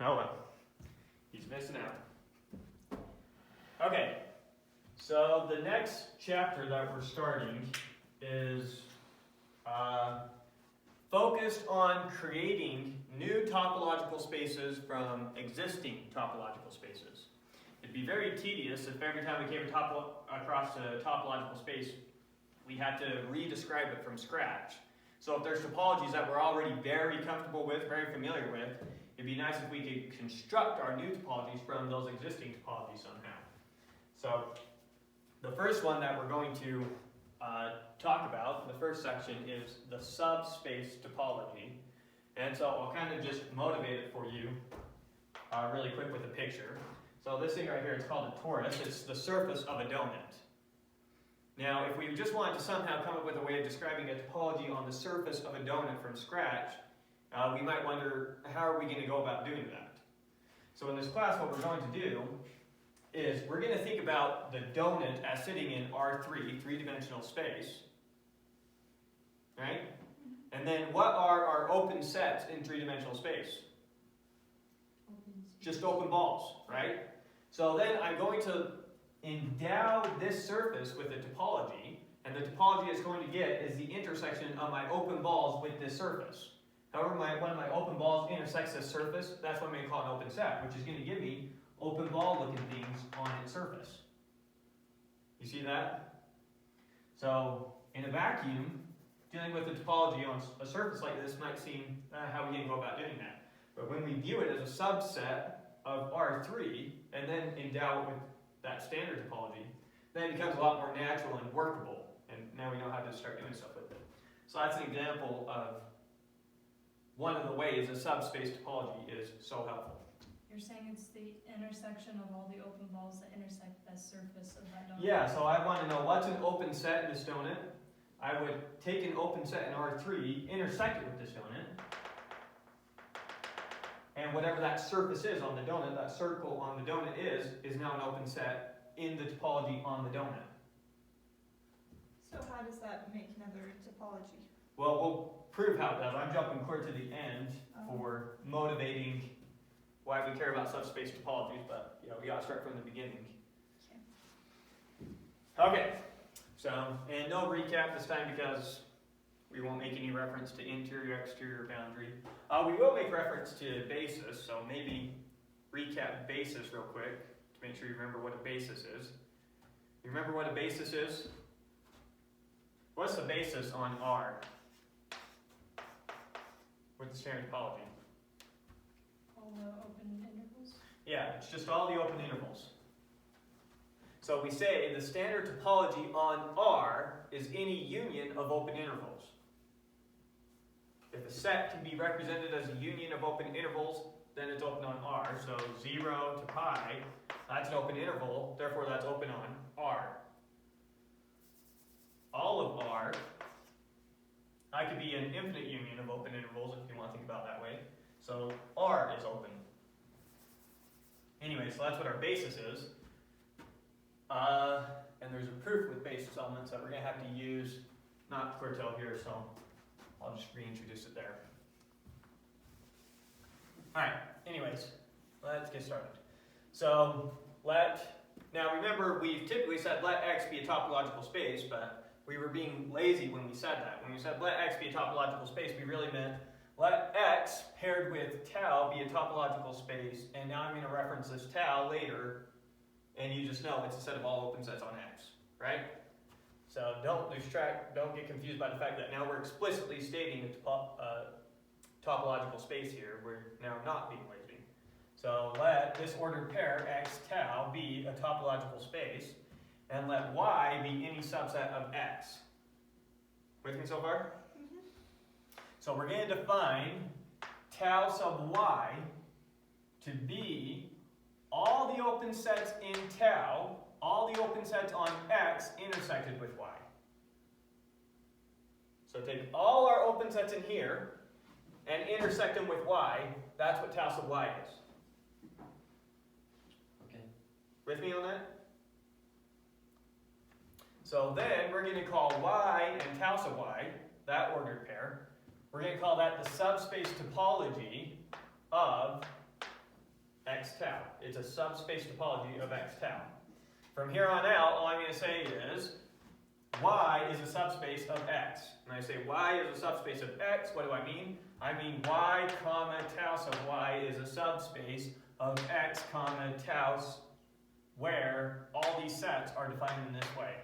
Oh well. He's missing out. Okay. So the next chapter that we're starting is focused on creating new topological spaces from existing topological spaces. It'd be very tedious if every time we came across a topological space, we had to re-describe it from scratch. So if there's topologies that we're already very comfortable with, very familiar with, it'd be nice if we could construct our new topologies from those existing topologies somehow. So the first one that we're going to talk about, the first section, is the subspace topology. And so I'll kind of just motivate it for you really quick with a picture. So this thing right here, it's called a torus. It's the surface of a donut. Now, if we just wanted to somehow come up with a way of describing a topology on the surface of a donut from scratch, we might wonder, how are we going to go about doing that? So in this class, what we're going to do is we're going to think about the donut as sitting in R3, three-dimensional space, right? And then what are our open sets in three-dimensional space? Just open balls, right? So then I'm going to endow this surface with a topology, and the topology it's going to get is the intersection of my open balls with this surface. However, one of my open balls intersects this surface, that's what I'm going to call an open set, which is going to give me open ball looking things on its surface. You see that? So in a vacuum, dealing with a topology on a surface like this might seem how we can go about doing that. But when we view it as a subset of R3 and then endow it with that standard topology, then it becomes a lot more natural and workable. And now we know how to start doing stuff with it. So that's an example of one of the ways a subspace topology is so helpful. You're saying it's the intersection of all the open balls that intersect the surface of that donut? Yeah, so I want to know what's an open set in this donut. I would take an open set in R3, intersect it with this donut, and whatever that surface is on the donut, that circle on the donut is now an open set in the topology on the donut. So how does that make another topology? Well, we'll prove how it does. I'm jumping clear to the end for motivating why we care about subspace topologies, but we got to start from the beginning. Okay, so, and no recap this time because we won't make any reference to interior-exterior boundary. We will make reference to basis, so maybe recap basis real quick to make sure you remember what a basis is. You remember what a basis is? What's the basis on R with the standard topology? All the open intervals? Yeah, it's just all the open intervals. So we say the standard topology on R is any union of open intervals. If a set can be represented as a union of open intervals, then it's open on R. So 0 to pi, that's an open interval, therefore that's open on R. All of R, I could be an infinite union of open intervals if you want to think about it that way. So R is open. Anyway, so that's what our basis is. And there's a proof with basis elements that we're going to have to use, not clear till here, so I'll just reintroduce it there. Alright, anyways, let's get started. So, now remember, we've typically said let X be a topological space, but we were being lazy when we said that. When we said let X be a topological space, we really meant let X paired with tau be a topological space, and now I'm going to reference this tau later, and you just know it's a set of all open sets on X, right? So don't lose track, don't get confused by the fact that now we're explicitly stating a topological space here. We're now not being lazy. So let this ordered pair X tau be a topological space, and let Y be any subset of X. With me so far? So we're going to define tau sub Y to be all the open sets in tau, all the open sets on X intersected with Y. So take all our open sets in here and intersect them with Y. That's what tau sub Y is. Okay. With me on that? So then we're going to call Y and tau sub Y, that ordered pair, we're going to call that the subspace topology of tau. It's a subspace topology of x tau. From here on out, all I'm going to say is y is a subspace of x. And I say y is a subspace of x, what do I mean? I mean y comma tau sub y is a subspace of x comma tau where all these sets are defined in this way.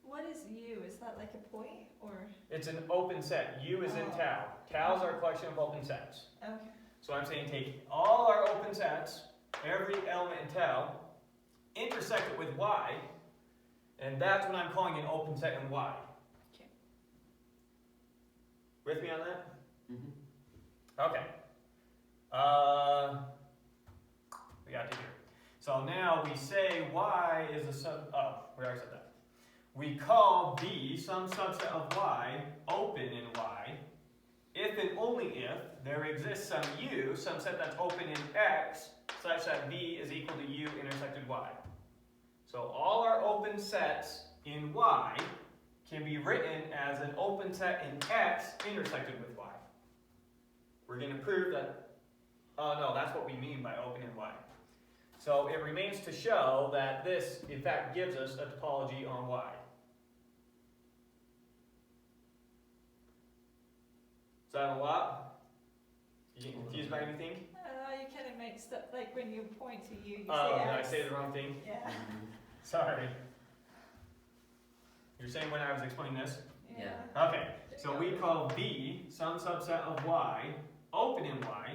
What is U? Is that like a point or? It's an open set. U is in tau. Tau's are a collection of open sets. Okay. So I'm saying take all our open sets, every element in tau, intersect it with y, and that's what I'm calling an open set in y. Okay. With me on that? Mm-hmm. Okay. We got to here. So now we say y is a we already said that. We call V some subset of y open in y, if and only if there exists some u, some set that's open in x, such that V is equal to u intersected y. So all our open sets in y can be written as an open set in x intersected with y. We're going to prove that, oh no, that's what we mean by open in y. So it remains to show that this, in fact, gives us a topology on y. Is that a lot? You getting confused by anything? You kind of make stuff, like when you point to U, you Oh, say did I X. say the wrong thing? Yeah. Sorry. You're saying when I was explaining this? Yeah. Okay, so we call V some subset of y open in y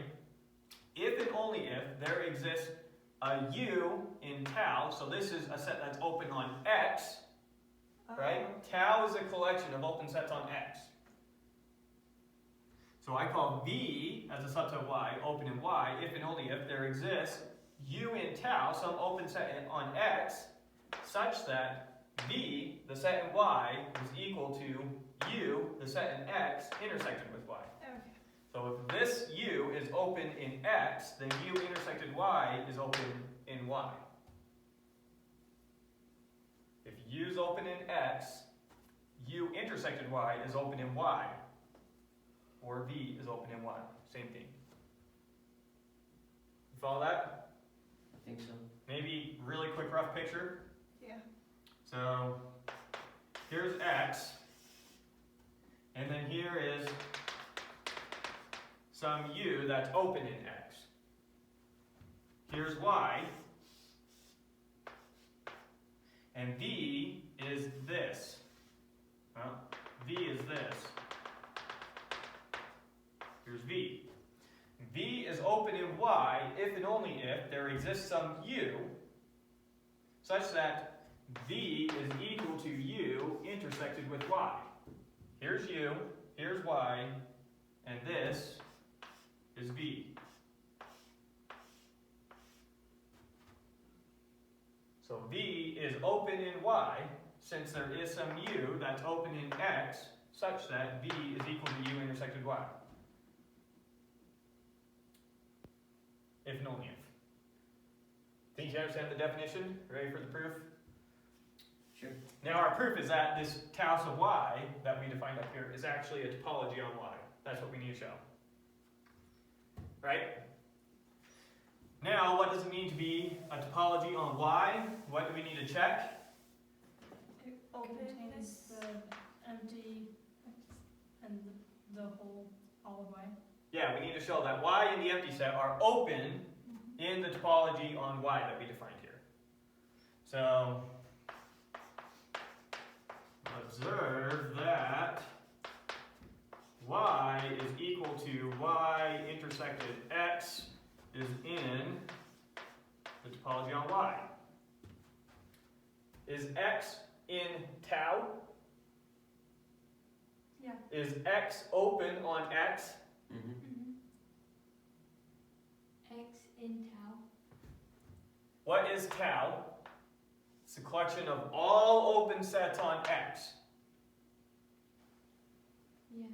if and only if there exists a u in tau. So this is a set that's open on x, right? Tau is a collection of open sets on x. So I call V as a subset of y open in y if and only if there exists u in tau, some open set on x, such that V, the set in y, is equal to u, the set in x, intersected with y. Okay. So if this u is open in x, then u intersected y is open in y. If u is open in x, u intersected y is open in y. Or V is open in y. Same thing. You follow that? I think so. Maybe really quick rough picture. Yeah. So here's x, and then here is some u that's open in x. Here's y, and V is this. Well, V is this. Here's V. V is open in y if and only if there exists some u such that V is equal to u intersected with y. Here's u, here's y, and this is V. So V is open in y since there is some u that's open in x such that V is equal to u intersected y. If and only if. Think you understand the definition? Ready for the proof? Sure. Now our proof is that this tau sub y that we defined up here is actually a topology on y. That's what we need to show. Right? Now, what does it mean to be a topology on y? What do we need to check? It contains the empty and the whole, all of y. Yeah, we need to show that y and the empty set are open in the topology on y that we defined here. So, observe that y is equal to y intersected x is in the topology on y. Is x in tau? Yeah. Is x open on x? Mm-hmm. X in tau. What is tau? It's a collection of all open sets on x, Yeah.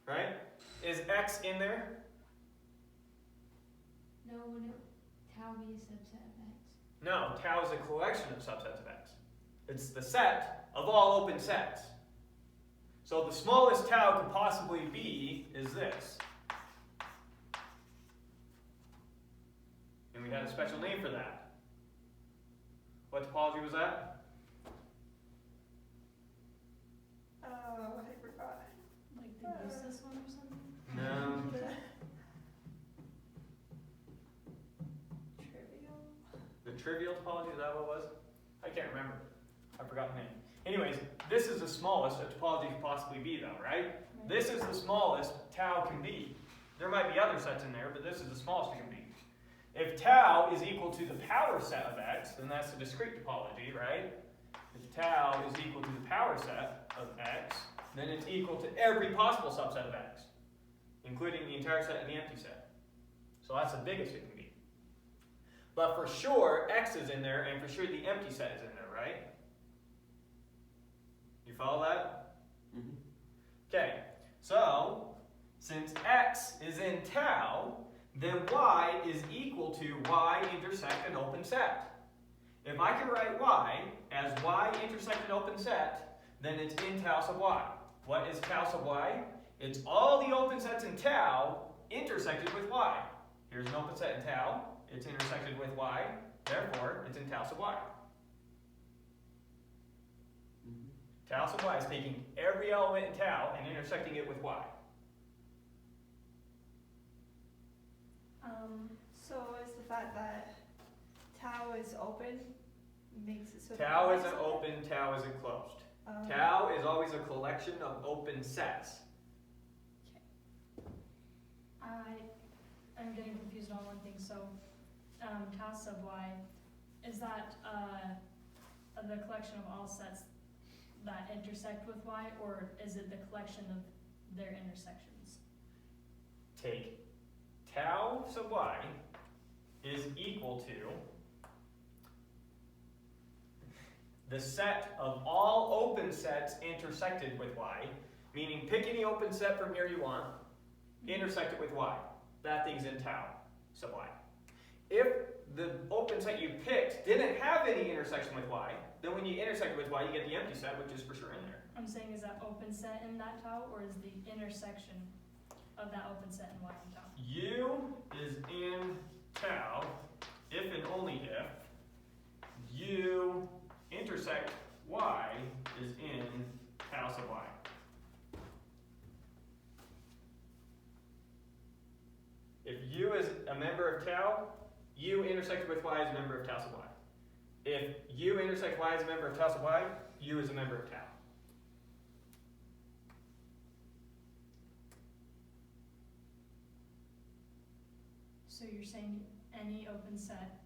right? Is x in there? No, wouldn't tau be a subset of x? No, tau is a collection of subsets of x. It's the set of all open sets. So the smallest tau could possibly be is this. special name for that. What topology was that? I forgot. Like they use this one or something? No. Trivial. The trivial topology, is that what it was? I can't remember. I forgot the name. Anyways, this is the smallest a topology could possibly be though, right? This is the smallest tau can be. There might be other sets in there, but this is the smallest it can be. If tau is equal to the power set of x, then that's the discrete topology, right? If tau is equal to the power set of x, then it's equal to every possible subset of x, including the entire set and the empty set. So that's the biggest it can be. But for sure, x is in there, and for sure the empty set is in there, right? You follow that? Mm-hmm. Okay, so since x is in tau, then y is equal to y intersect an open set. If I can write y as y intersect an open set, then it's in tau sub y. What is tau sub y? It's all the open sets in tau intersected with y. Here's an open set in tau, it's intersected with y, therefore it's in tau sub y. Tau sub y is taking every element in tau and intersecting it with y. So is the fact that tau is open makes it so Tau that isn't open, tau isn't closed. Um, Tau is always a collection of open sets. I'm getting confused on one thing. So, tau sub y, is that the collection of all sets that intersect with y, or is it the collection of their intersections? Take tau sub y is equal to the set of all open sets intersected with y, meaning pick any open set from here you want, intersect it with y. That thing's in tau sub y. If the open set you picked didn't have any intersection with y, then when you intersect it with y, you get the empty set, which is for sure in there. I'm saying, is that open set in that tau, or is the intersection of that open set in y in tau? U is in tau if and only if U intersect y is in tau sub y. If U is a member of tau, U intersected with y is a member of tau sub y. If U intersect y is a member of tau sub y, U is a member of tau. So you're saying any open set,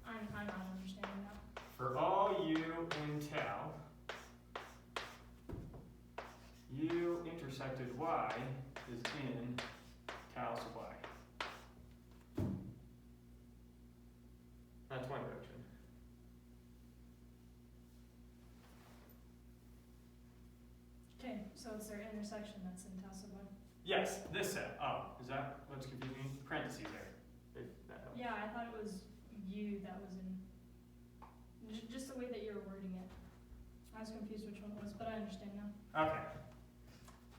I'm not understanding that. For all U in tau, U intersected y is in tau sub y. That's one direction. Okay, so it's their intersection that's in tau sub y? Yes, this set. Oh, is that what's confusing me? Parentheses there. That helps. Yeah, I thought it was you that was in, just the way that you're wording it. I was confused which one it was, but I understand now. Okay.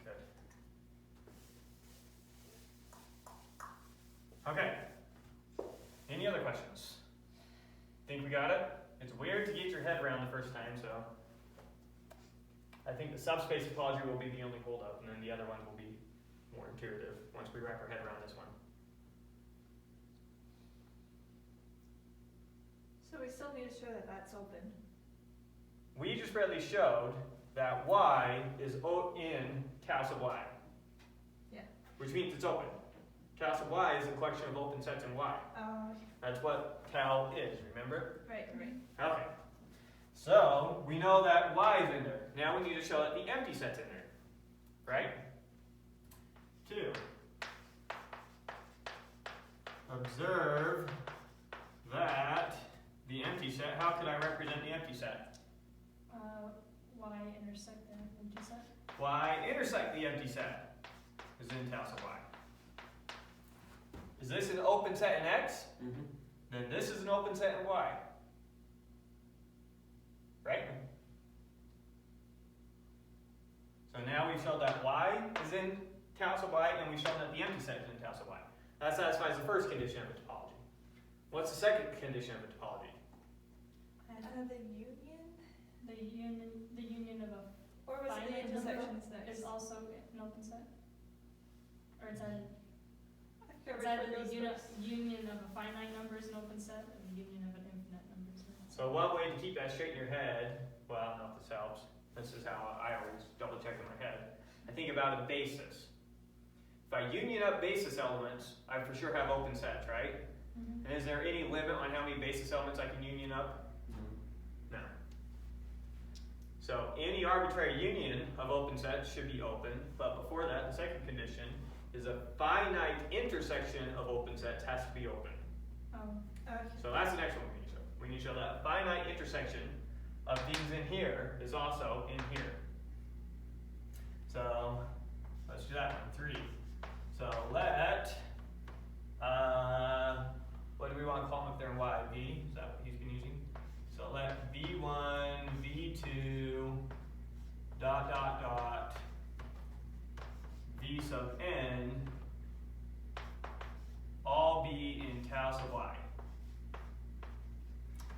Good. Okay. Any other questions? Think we got it? It's weird to get your head around the first time, so I think the subspace topology will be the only holdup, and then the other ones will be more intuitive once we wrap our head around this one. So we still need to show that that's open. We just barely showed that y is in tau sub y. Yeah. Which means it's open. Tau sub y is a collection of open sets in y. That's what tau is, remember? Right. Okay. So, we know that y is in there. Now we need to show that the empty set's in there. Right? 2. Observe that the empty set, how could I represent the empty set? Y intersect the empty set? Y intersect the empty set is in tau sub y. Is this an open set in x? Mm-hmm. Then this is an open set in y. Right? So now we've showed that y is in tau sub y, and we've shown that the empty set is in tau sub y. That satisfies the first condition of a topology. What's the second condition of a topology? The union of a or was it the finite intersections number next? is also an open set? Or it's either, I forget it's which either one the goes first. union of a finite number is an open set, or the union of an infinite number is an open set. So one way to keep that straight in your head, well, I don't know if this helps. This is how I always double check in my head. I think about a basis. If I union up basis elements, I for sure have open sets, right? Mm-hmm. And is there any limit on how many basis elements I can union up? No. So any arbitrary union of open sets should be open, but before that, the second condition is a finite intersection of open sets has to be open. Oh, Okay. So that's the next one we need to show. We need to show that a finite intersection of things in here is also in here. So let's do that one, 3. So let, what do we want to call them up there in y? V, is that what he's been using? So let V1, V2, dot, dot, dot, V sub n all be in tau sub y.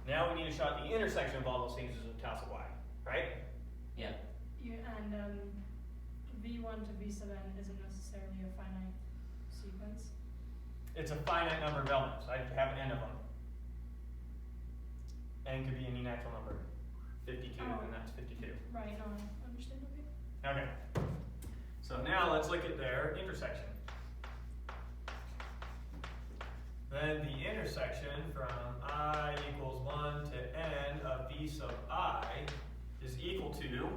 Now we need to show out the intersection of all those things is in tau sub y, right? Yeah. and V1 to V sub n isn't necessarily a finite sequence. It's a finite number of elements. I have n of them. N could be any natural number. 52, and that's 52. Right, no, I understand, okay. Okay. So now let's look at their intersection. Then the intersection from I equals 1 to n of v sub I is equal to,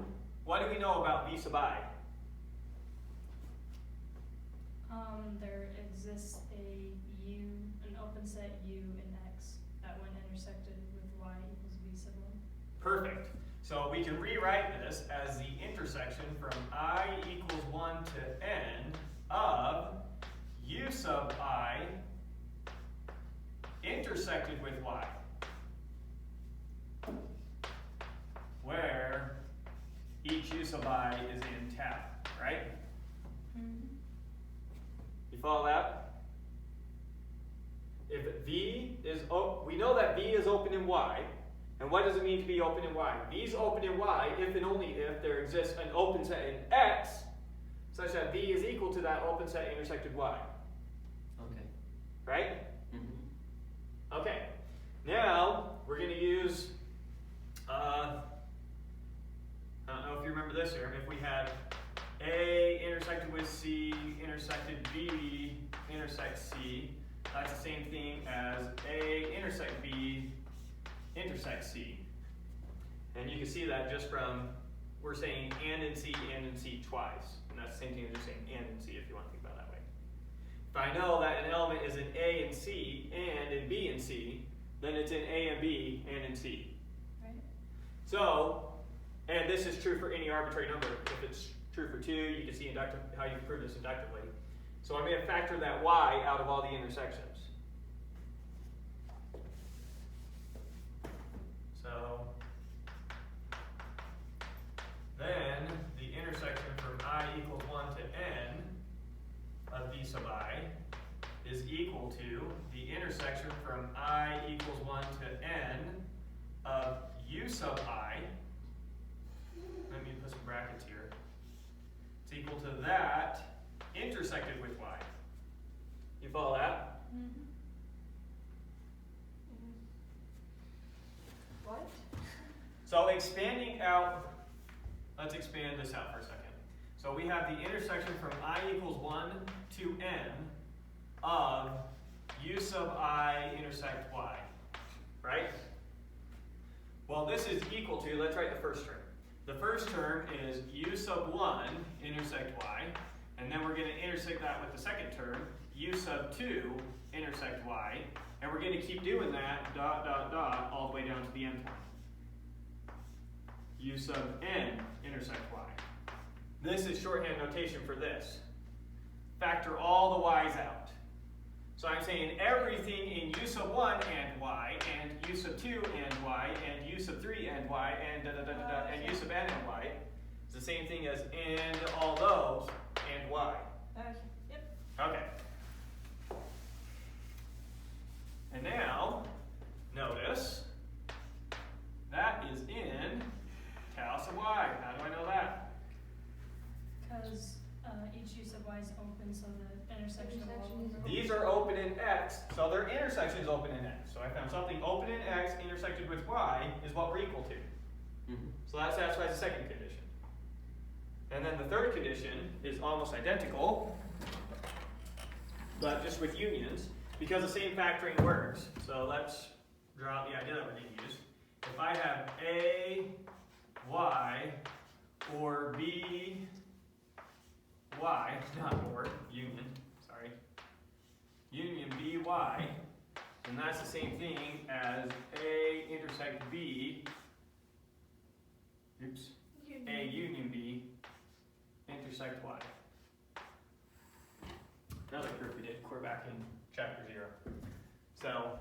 what do we know about v sub I? There exists an open set U in X that when intersected with Y equals V sub 1. Perfect. So we can rewrite this as the intersection from I equals 1 to n of u sub I intersected with Y, where each u sub I is in tau, right? Mm-hmm. You follow that? If V is, we know that V is open in Y, and what does it mean to be open in Y? V is open in Y if and only if there exists an open set in X, such that V is equal to that open set intersected Y. Okay. Right? Mm-hmm. Okay. Now, we're going to use, I don't know if you remember this here, if we had A intersected with C, intersected B, intersect C, that's the same thing as A intersect B, intersect C. And you can see that just from, we're saying and C twice. And that's the same thing as just saying and C if you want to think about it that way. If I know that an element is in A and C and in B and C, then it's in A and B and in C. Right? So, and this is true for any arbitrary number. If it's true for 2, you can see how you can prove this inductively. So I'm going to factor that y out of all the intersections. So then the intersection from I equals 1 to n of v sub I is equal to the intersection from I equals 1 to n of u sub I. Let me put some brackets here. It's equal to that intersected with y. You follow that? Mm-hmm. What? So expanding out, let's expand this out for a second. So we have the intersection from I equals 1 to n of u sub I intersect y, right? Well, this is equal to, let's write the first term. The first term is u sub 1 intersect y, and then we're going to intersect that with the second term, u sub 2 intersect y, and we're going to keep doing that, dot, dot, dot, all the way down to the end point. U sub n intersect y. This is shorthand notation for this. Factor all the y's out. So I'm saying everything in u sub 1 and y, and u sub 2 and y, and u sub 3 and y, and da da da da da, and u sub n and y is the same thing as and all those and y. Okay, yep. Okay. And now, notice, that is in tau sub y. How do I know that? Because each use of y is open, so the intersection of all of them. These are open in x, so their intersection is open in x. So I found something open in x intersected with y is what we're equal to. So that satisfies the second condition. And then the third condition is almost identical, but just with unions, because the same factoring works. So let's draw out the idea that we're going to use. If I have A, Y, or B, Y, not or, union, sorry. Union B, Y, and that's the same thing as A intersect B, oops, A union B intersect Y. Another proof we did, we're back in chapter 0. So,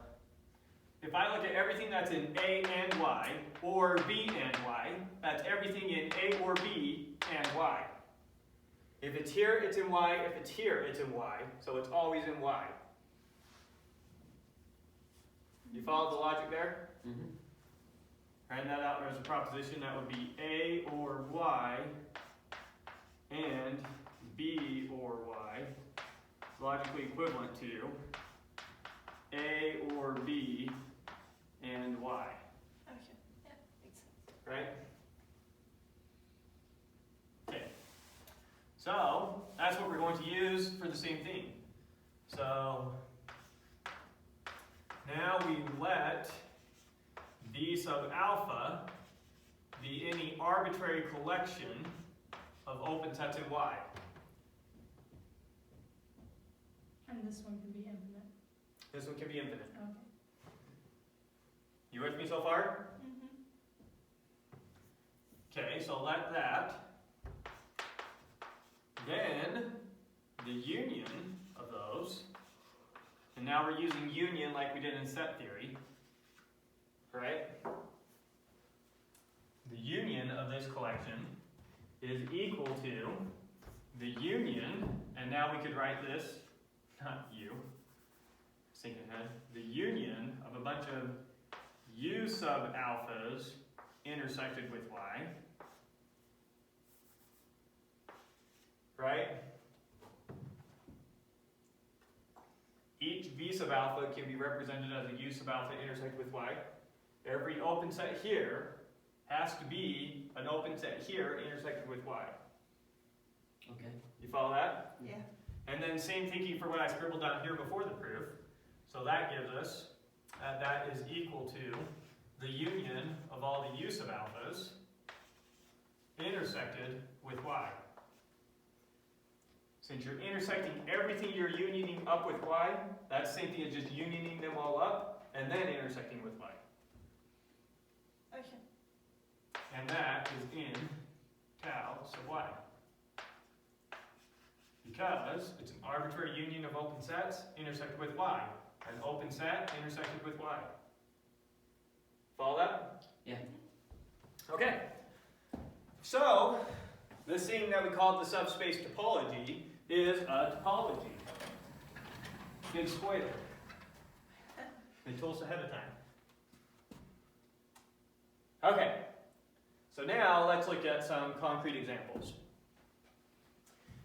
if I look at everything that's in A and Y, or B and Y, that's everything in A or B and Y. If it's here, it's in Y. If it's here, it's in Y. So it's always in Y. You follow the logic there? Write that out as a proposition. That would be A or Y and B or Y is logically equivalent to A or B and Y. Okay, yeah, makes sense. Right? Okay. So, that's what we're going to use for the same thing. So, now we let V sub alpha be any arbitrary collection of open sets in Y. And this one can be infinite. This one can be infinite. Okay. You with me so far? Mm-hmm. Okay, so let that. Then, the union of those, and now we're using union like we did in set theory, right? The union of this collection is equal to the union, and now we could write this, not U, thinking ahead, the union of a bunch of U sub alphas intersected with Y, right? Each V sub alpha can be represented as a U sub alpha intersected with Y. Every open set here has to be an open set here intersected with Y. Okay. You follow that? Yeah. And then same thinking for what I scribbled down here before the proof. So that gives us that is equal to the union of all the U sub alphas intersected with Y. Since you're intersecting everything you're unioning up with Y, that's the same thing as just unioning them all up and then intersecting with Y. Okay. And that is in tau sub Y. Because it's an arbitrary union of open sets intersected with Y. An open set intersected with Y. Follow that? Yeah. Okay. So, this thing that we call the subspace topology is a topology. Big spoiler. They told us ahead of time. Okay. So now let's look at some concrete examples.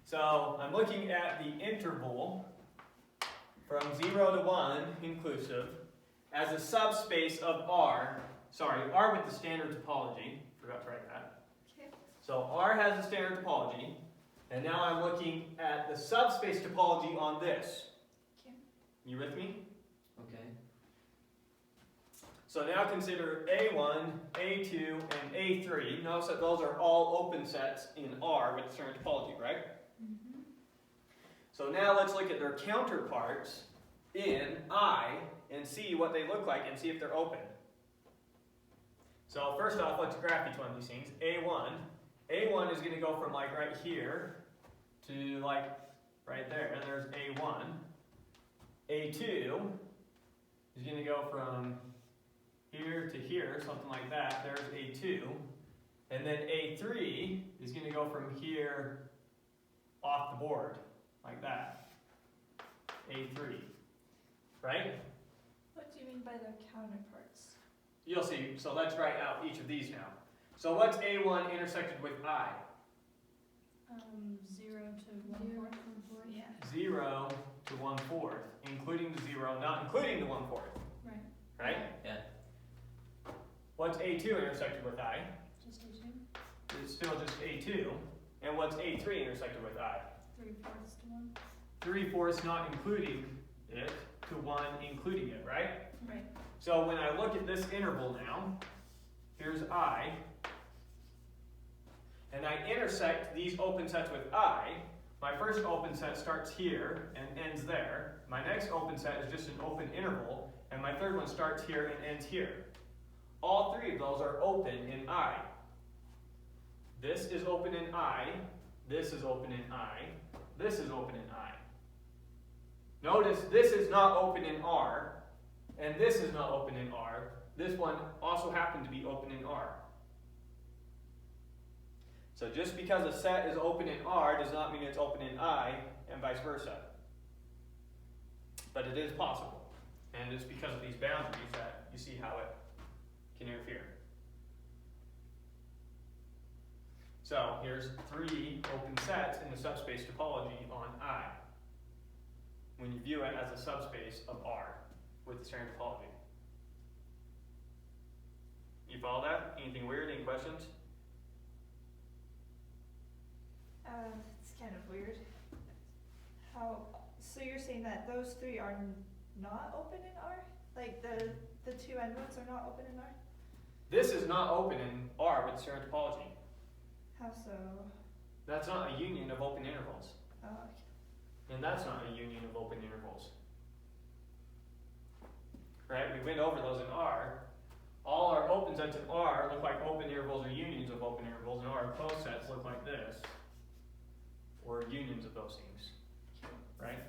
So I'm looking at the interval from 0 to 1 inclusive as a subspace of R. Sorry, R with the standard topology. Forgot to write that. Okay. So R has a standard topology, and now I'm looking at the subspace topology on this. Okay. You with me? Okay. So now consider A1, A2, and A3. Notice that those are all open sets in R with standard topology, right? Mm-hmm. So now let's look at their counterparts in I and see what they look like and see if they're open. So first off, let's graph each one of these things. A1 is going to go from like right here to like right there, and there's A1. A2 is going to go from here to here, something like that. There's A2. And then A3 is going to go from here off the board, like that. A3, right? What do you mean by their counterparts? You'll see, so let's write out each of these now. So what's A1 intersected with I? 0 to 1/4. Yeah. 0 to 1/4, including the 0, not including the 1/4, Right. right? Yeah. What's A2 intersected with I? Just A2. It's still just A2. And what's A3 intersected with I? 3/4 to 1. 3/4 not including it to 1 including it, right? Right. So when I look at this interval now, here's I, and I intersect these open sets with I. My first open set starts here and ends there. My next open set is just an open interval, and my third one starts here and ends here. All three of those are open in I. This is open in I, this is open in I, this is open in I. Notice this is not open in R, and this is not open in R. This one also happened to be open in R. So just because a set is open in R does not mean it's open in I, and vice versa. But it is possible. And it's because of these boundaries that you see how it can interfere. So here's 3 open sets in the subspace topology on I, when you view it as a subspace of R with the standard topology. You follow that? Anything weird? Any questions? It's kind of weird. So you're saying that those 3 are not open in R? Like the 2 end ones are not open in R? This is not open in R with the standard topology. How so? That's not a union of open intervals. Oh, okay. And that's not a union of open intervals. Right? We went over those in R. All our open sets in R look like open intervals or unions of open intervals, and our closed sets look like this, or unions of those things. Right?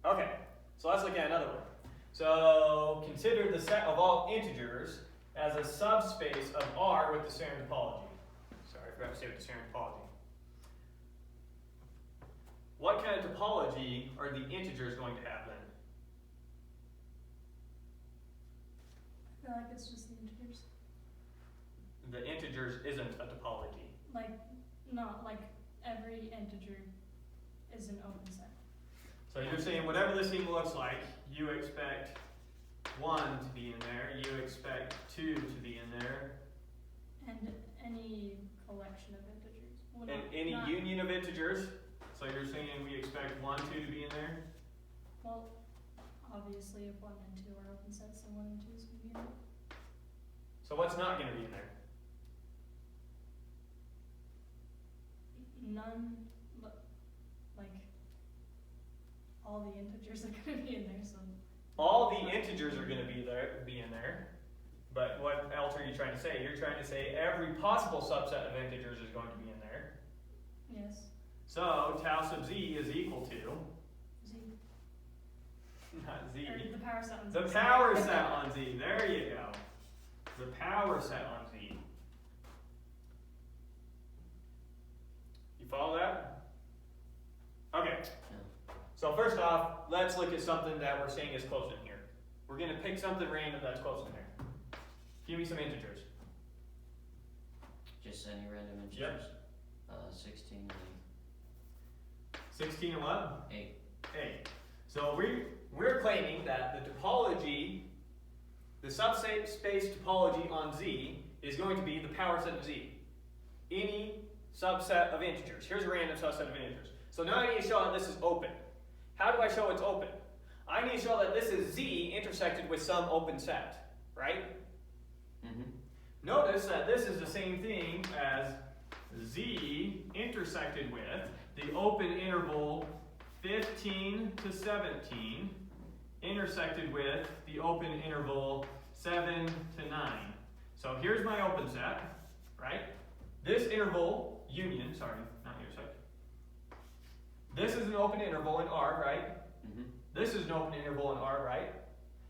Okay, so let's look at another one. So consider the set of all integers as a subspace of R with the standard topology. Sorry, I forgot to say with the standard topology. What kind of topology are the integers going to have then? I feel like it's just the integers. The integers isn't a topology. Like, not like every integer is an open set. So you're saying whatever this thing looks like, you expect 1 to be in there, you expect 2 to be in there, And any collection of integers. Well, and not- any not- union of integers. So you're saying we expect 1, 2 to be in there? Well, obviously if 1 and 2 are open sets, then 1 and 2 is going to be in there. So what's not going to be in there? None, like, all the integers are going to be in there, so. All the integers are going to be in there. But what else are you trying to say? You're trying to say every possible subset of integers is going to be in there. Yes. So tau sub z is equal to, Z. not z, Or the power set on Z. the power set on z. There you go. The power set on z. You follow that? Okay. Yeah. So first off, let's look at something that we're saying is close in here. We're going to pick something random that's close in there. Give me some integers. Just any random Yep. integers. 16 and 16 and what? 8. 8. So we're claiming that the topology, the subspace topology on Z is going to be the power set of Z. Any subset of integers. Here's a random subset of integers. So now I need to show that this is open. How do I show it's open? I need to show that this is Z intersected with some open set, right? Mm-hmm. Notice that this is the same thing as Z intersected with the open interval 15 to 17 intersected with the open interval 7 to 9. So here's my open set, right? This interval, union, sorry, not intersect. This is an open interval in R, right? Mm-hmm. This is an open interval in R, right?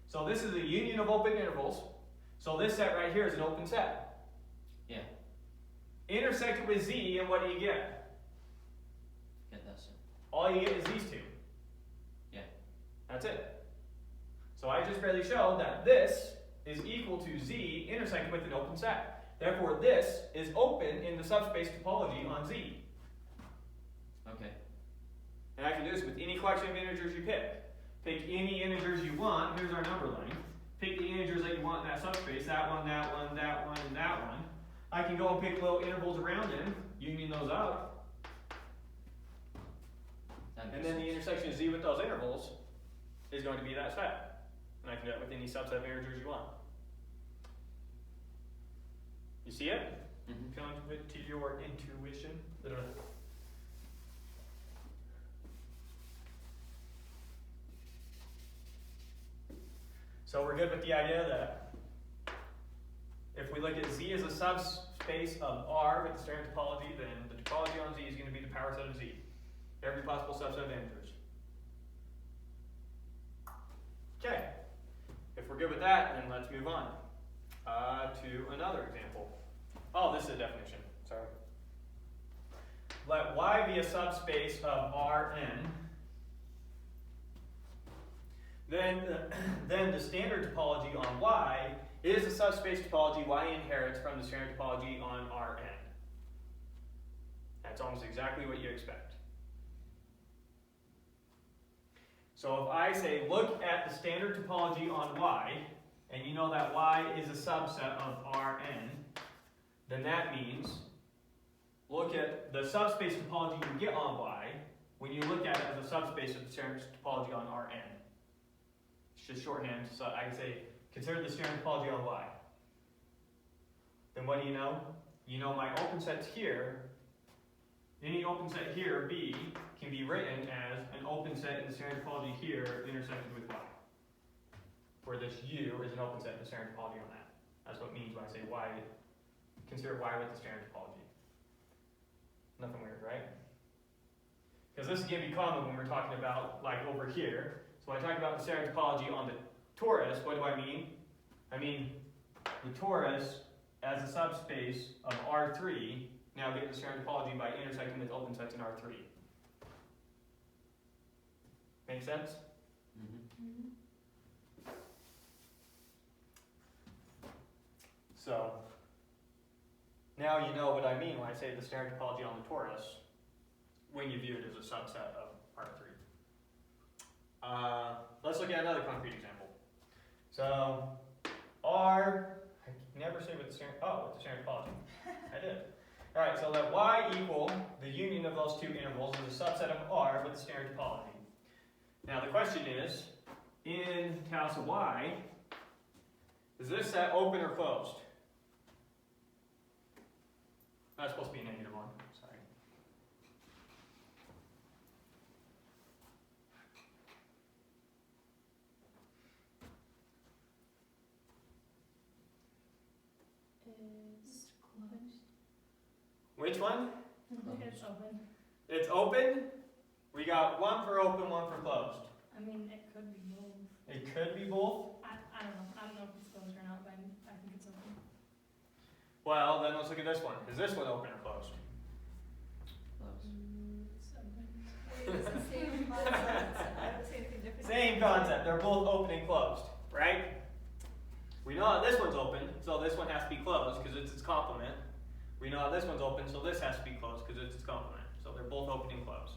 So this is a union of open intervals. So this set right here is an open set. Yeah. intersect it with z, and what do you get? Get that set. All you get is these two. Yeah. That's it. So I just barely showed that this is equal to z intersected with an open set. Therefore, this is open in the subspace topology on z. Okay. And I can do this with any collection of integers you pick. Pick any integers you want. Here's our number line. Pick the integers that you want in that subspace. That one, that one, that one, and that one. I can go and pick little intervals around them, union those up. That And makes then the sense. intersection of z with those intervals is going to be that set. And I can do that with any subset of integers you want. You see it? Mhm. Contribute to your intuition. So we're good with the idea that if we look at z as a subspace of R with the standard topology, then the topology on z is going to be the power set of z. Every possible subset of integers. Okay. If we're good with that, then let's move on to another example. Oh, this is a definition. Sorry. Let Y be a subspace of Rn. Then the standard topology on Y is a subspace topology Y inherits from the standard topology on Rn. That's almost exactly what you expect. So if I say, look at the standard topology on Y, and you know that Y is a subset of Rn, then that means, look at the subspace topology you get on Y when you look at it as a subspace of the standard topology on Rn. It's just shorthand, so I can say, consider the standard topology on Y. Then what do you know? You know my open sets here. Any open set here, B, can be written as an open set in the standard topology here intersected with Y. Where this U is an open set in the standard topology on that. That's what it means when I say Y. Consider Y with the standard topology. Nothing weird, right? Because this is going to be common when we're talking about, like over here. So when I talk about the standard topology on the torus, what do I mean? I mean the torus as a subspace of R3. Now get the standard topology by intersecting with open sets in R3. Make sense? Mhm. So now you know what I mean when I say the standard topology on the torus when you view it as a subset of R3. Let's look at another concrete example. So R, I never say with the standard, with the standard topology. I did. All right, so let Y equal the union of those two intervals is a subset of R with the standard topology. Now the question is, in tau of Y, is this set open or closed? That's supposed to be a negative one, sorry. It's closed. Which one? It's open. It's open. We got one for open, one for closed. I mean, it could be both. It could be both. I don't know. I don't know if it's closed or not, but I think it's open. Well, then let's look at this one. Is this one open or closed? Close. It's open. It's the same concept. I don't see anything different. Same concept. They're both open and closed, right? We know that this one's open, so this one has to be closed because it's its complement. We know that this one's open, so this has to be closed because it's its complement. So they're both open and closed.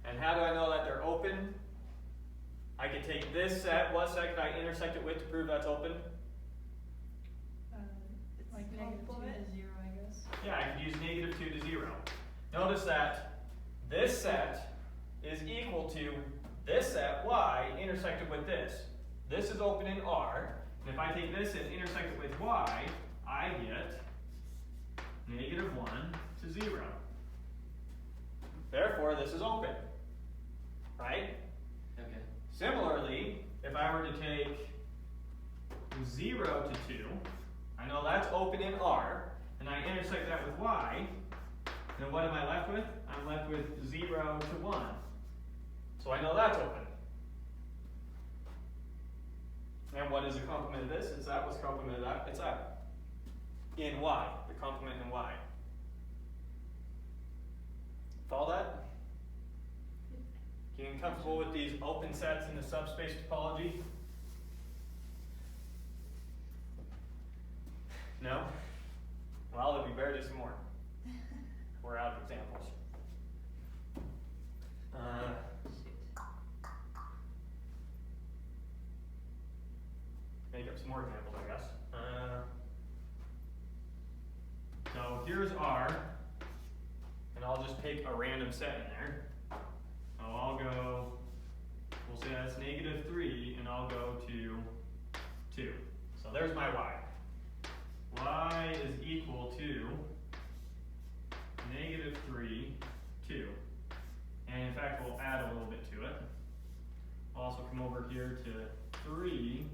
And how do I know that they're open? I could take this set. What set could I intersect it with to prove that's open? Like negative 2 to 0, I guess. Yeah, I could use negative 2 to 0. Notice that this set is equal to this set, Y, intersected with this. This is open in R, and if I take this and intersect it with Y, I get negative 1 to 0. Therefore, this is open, right? Okay. Similarly, if I were to take 0 to 2, I know that's open in R, and I intersect that with Y, then what am I left with? I'm left with 0 to 1. So I know that's open. And what is the complement of this? It's that. What's the complement of that? It's that. In Y, the complement in Y. comfortable with these open sets in the subspace topology? No? Well, it'd be better to do some more. We're out of examples. Make up some more examples, I guess. So here's R, and I'll just pick a random set in there. So I'll go, we'll say that's -3, and I'll go to 2. So there's my Y. Y is equal to -3, 2. And in fact, we'll add a little bit to it. We'll also come over here to 3,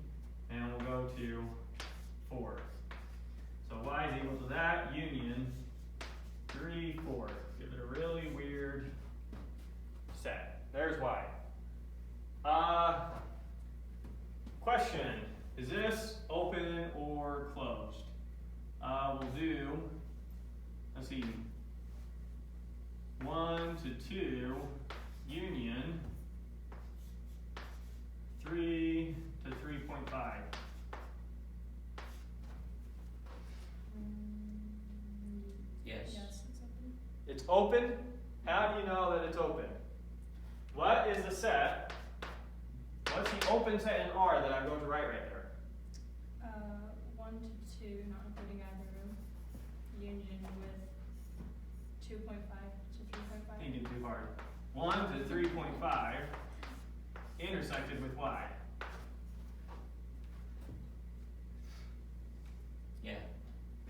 and we'll go to 4. So Y is equal to that union 3, 4. Give it a really weird set. There's Y. Question, is this open or closed? We'll do, let's see, 1 to 2 union 3 to 3.5. Yes. Yes, it's open. It's open? How do you know that it's open? What is the set? What's the open set in R that I'm going to write right there? 1 to 2, not including either room. Union with 2.5 to 3.5. Thinking too hard. 1 to 3.5 intersected with Y. Yeah.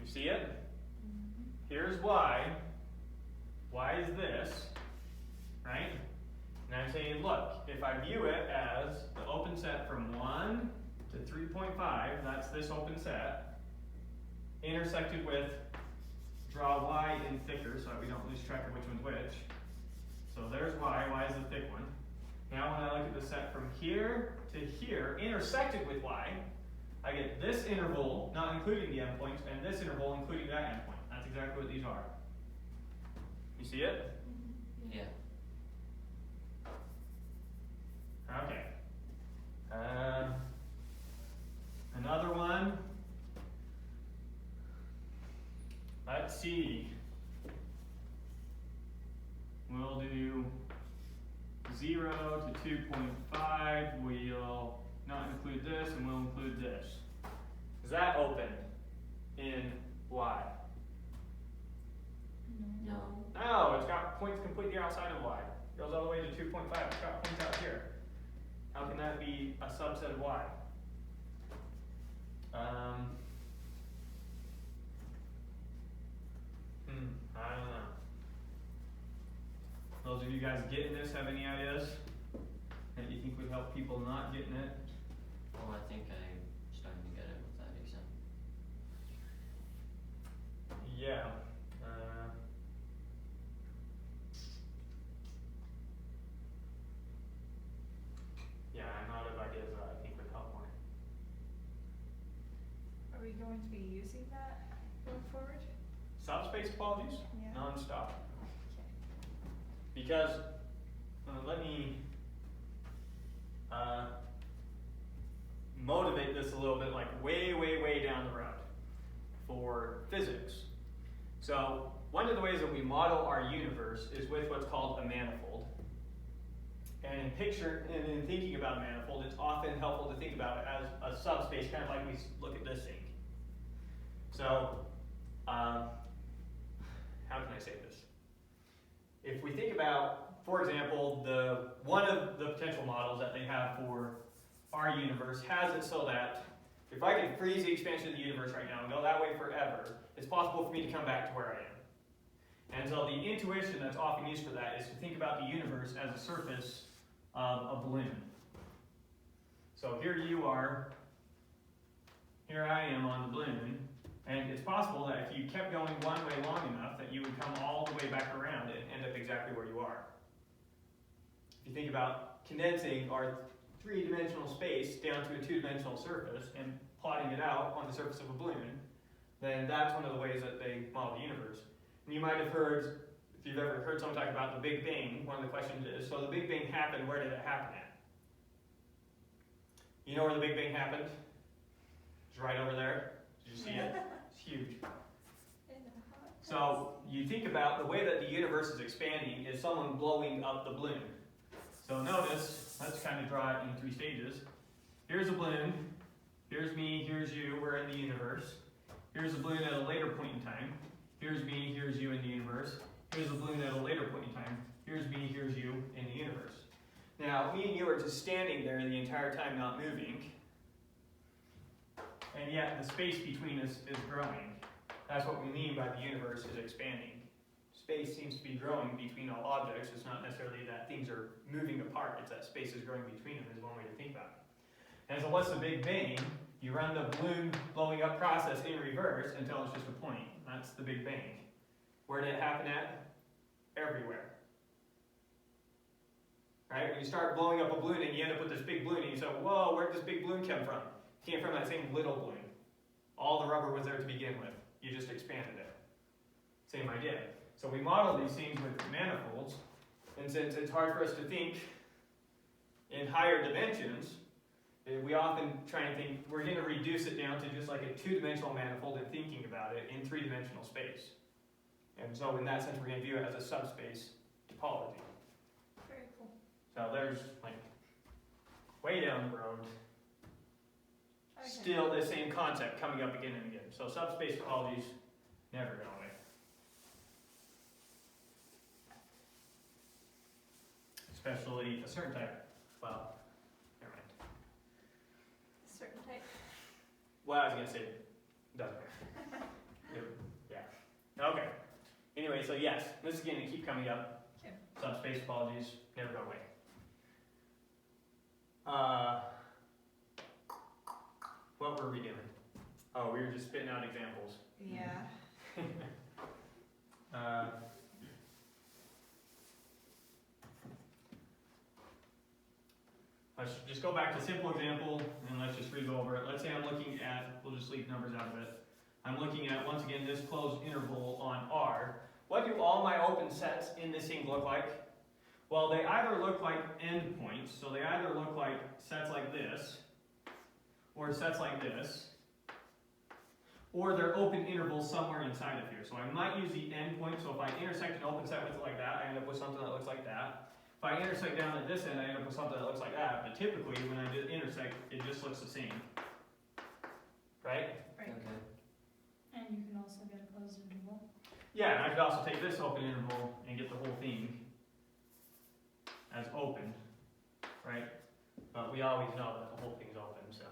You see it? Mhm. Here's Y. Y is this, right? And I'm saying, look, if I view it as the open set from 1 to 3.5, that's this open set, intersected with, draw Y in thicker so that we don't lose track of which one's which. So there's Y, Y is the thick one. Now when I look at the set from here to here, intersected with Y, I get this interval, not including the endpoints, and this interval, including that endpoint. That's exactly what these are. You see it? Mhm. Yeah. Okay. Another one. Let's see. We'll do 0 to 2.5. We'll not include this, and we'll include this. Is that open in Y? No. No, it's got points completely outside of Y. It goes all the way to 2.5. It's got points out here. How can that be a subset of Y? I don't know. Those of you guys getting this, have any ideas that you think would help people not getting it? Well, I think I'm starting to get it with that example. Yeah. Yeah, I'm out of ideas that I think would help more. Are we going to be using that going forward? Subspace topologies? Yeah. Non-stop. Okay. Because, let me motivate this a little bit, like way, way, way down the road for physics. So, one of the ways that we model our universe is with what's called a manifold. And in thinking about a manifold, it's often helpful to think about it as a subspace, kind of like we look at this thing. So, how can I say this? If we think about, for example, one of the potential models that they have for our universe has it so that if I could freeze the expansion of the universe right now and go that way forever, it's possible for me to come back to where I am. And so the intuition that's often used for that is to think about the universe as a surface of a balloon. So here you are, here I am on the balloon, and it's possible that if you kept going one way long enough that you would come all the way back around and end up exactly where you are. If you think about condensing our three-dimensional space down to a two-dimensional surface and plotting it out on the surface of a balloon, then that's one of the ways that they model the universe. And you might have heard if you've ever heard someone talk about the Big Bang, one of the questions is, so the Big Bang happened, where did it happen at? You know where the Big Bang happened? It's right over there. Did you see it? It's huge. So you think about the way that the universe is expanding is someone blowing up the balloon. So notice, let's kind of draw it in 3 stages. Here's a balloon, here's me, here's you, we're in the universe. Here's a balloon at a later point in time. Here's me, here's you in the universe. Here's a balloon at a later point in time. Here's me, here's you in the universe. Now, me and you are just standing there the entire time not moving. And yet the space between us is growing. That's what we mean by the universe is expanding. Space seems to be growing between all objects. It's not necessarily that things are moving apart. It's that space is growing between them is one way to think about it. And so what's the Big Bang? You run the balloon blowing up process in reverse until it's just a point. That's the Big Bang. Where did it happen at? Everywhere. Right? When you start blowing up a balloon and you end up with this big balloon and you say, whoa, where did this big balloon come from? It came from that same little balloon. All the rubber was there to begin with. You just expanded it. Same idea. So we model these things with manifolds, and since it's hard for us to think in higher dimensions, we often try and think we're going to reduce it down to just like a 2-dimensional manifold and thinking about it in 3-dimensional space. And so in that sense, we're going to view it as a subspace topology. Very cool. So there's like way down the road, Okay. still the same concept coming up again and again. So subspace topologies never go away. Especially a certain type. Well, never mind. Certain type. Well, I was going to say, doesn't matter. Yeah. Okay. Anyway, so yes, this is going to keep coming up. Okay. Subspace topologies never go away. What were we doing? Oh, we were just spitting out examples. Yeah. Let's just go back to simple example and let's just re-go over it. Let's say I'm looking at, we'll just leave numbers out of it. I'm looking at, once again, this closed interval on R. What do all my open sets in this thing look like? Well, they either look like endpoints, so they either look like sets like this, or sets like this, or they're open intervals somewhere inside of here. So I might use the endpoint, so if I intersect an open set with it like that, I end up with something that looks like that. If I intersect down at this end, I end up with something that looks like that, but typically when I just intersect, it just looks the same. Right? Right. Okay. And you can also get a closed interval. Yeah, and I could also take this open interval and get the whole thing as open, right? But we always know that the whole thing's open, so.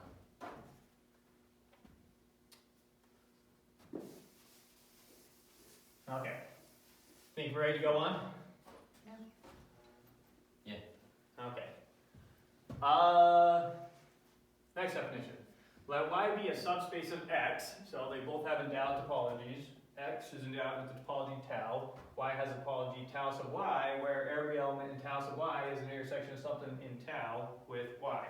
Okay. Think we're ready to go on? Yeah. Okay. Next definition. Let Y be a subspace of X, so they both have endowed topologies. X is endowed with the topology tau. Y has a topology tau sub Y, where every element in tau sub Y is an intersection of something in tau with Y.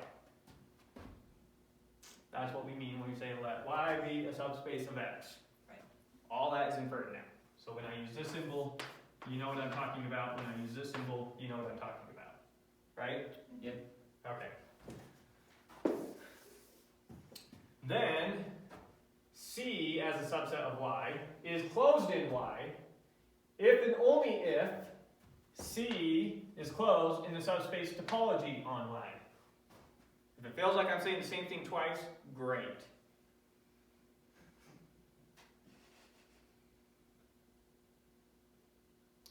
That's what we mean when we say let Y be a subspace of X. Right. All that is inferred now. So when I use this symbol, you know what I'm talking about. When I use this symbol, you know what I'm talking about. Right? Yep. Okay. Then, C as a subset of Y is closed in Y if and only if C is closed in the subspace topology on Y. If it feels like I'm saying the same thing twice, great.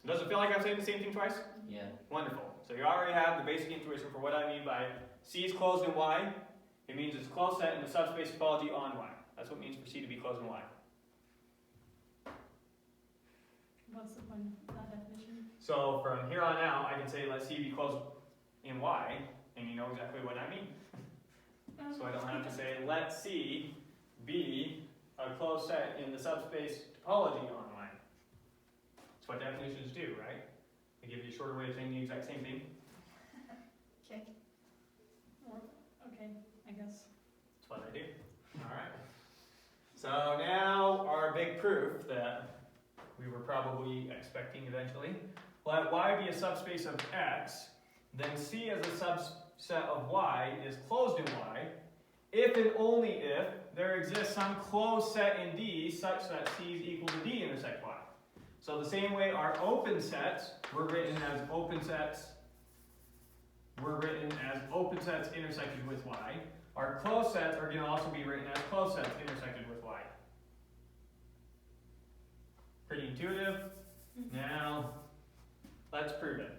Does it feel like I'm saying the same thing twice? Yeah. Wonderful. So you already have the basic intuition for what I mean by C is closed in Y. It means it's a closed set in the subspace topology on Y. That's what it means for C to be closed in Y. What's the point of that definition? So from here on out, I can say let C be closed in Y, and you know exactly what I mean. So I don't have to say let C be a closed set in the subspace topology on Y. That's what definitions do, right? They give you a shorter way of saying the exact same thing. Okay. Okay, I guess. That's what I do. Alright. So now our big proof that we were probably expecting eventually. Let y be a subspace of x, then C as a subset of y is closed in y, if and only if there exists some closed set in D such that C is equal to D intersect y. So the same way our open sets were written as open sets intersected with y, our closed sets are going to also be written as closed sets intersected with y. Pretty intuitive. Now, let's prove it.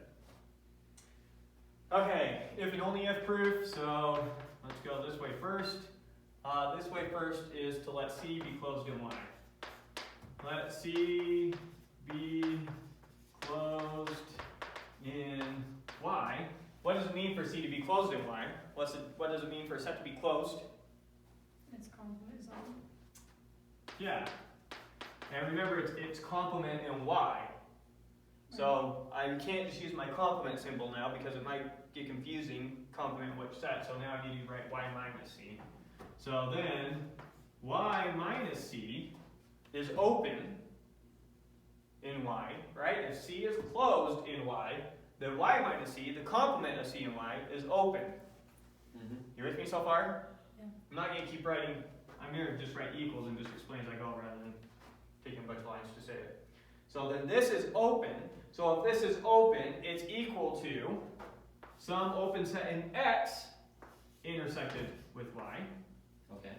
Okay, if and only if proof, so let's go this way first. This way first is to let C be closed in y. Let C be closed in y. What does it mean for C to be closed in y? What does it mean for a set to be closed? Its complement is on. Yeah. And remember, it's complement in y. So I can't just use my complement symbol now because it might get confusing, complement which set. So now I need to write y minus c. So then y minus c is open in y, right? If c is closed in y, then y minus c, the complement of c and y, is open. You with me so far? Yeah. I'm not going to keep writing. I'm going to just write equals and just explain as I go rather than taking a bunch of lines to say it. So then this is open. So if this is open, it's equal to some open set in X intersected with Y. Okay.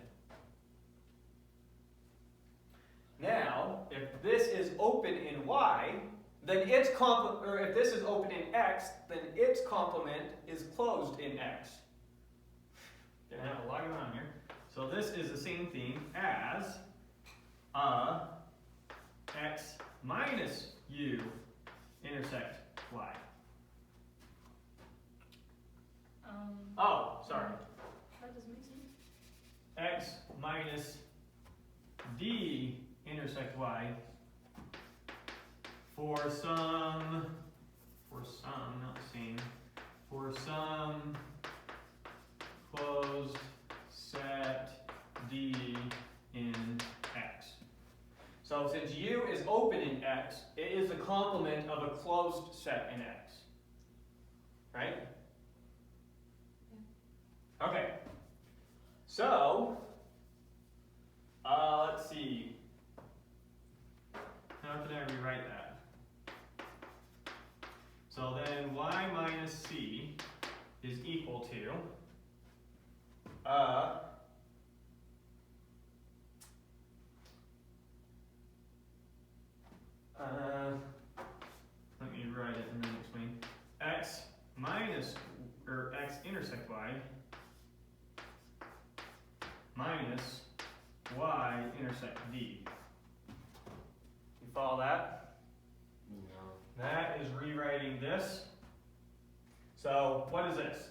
Now, if this is open in Y, then its if this is open in X, then its complement is closed in X. Gonna have a lot going on here. So this is the same thing as X minus U intersect Y. Oh, sorry. That doesn't make sense. X minus D intersect Y for some, not the same, for some closed set D in X. So since U is open in X, it is the complement of a closed set in X. Right? Yeah. Okay. So, let's see. How can I rewrite that? So then y minus c is equal to let me write it and then explain. X minus, or X intersect Y minus Y intersect D. You follow that? No. That is rewriting this. So what is this?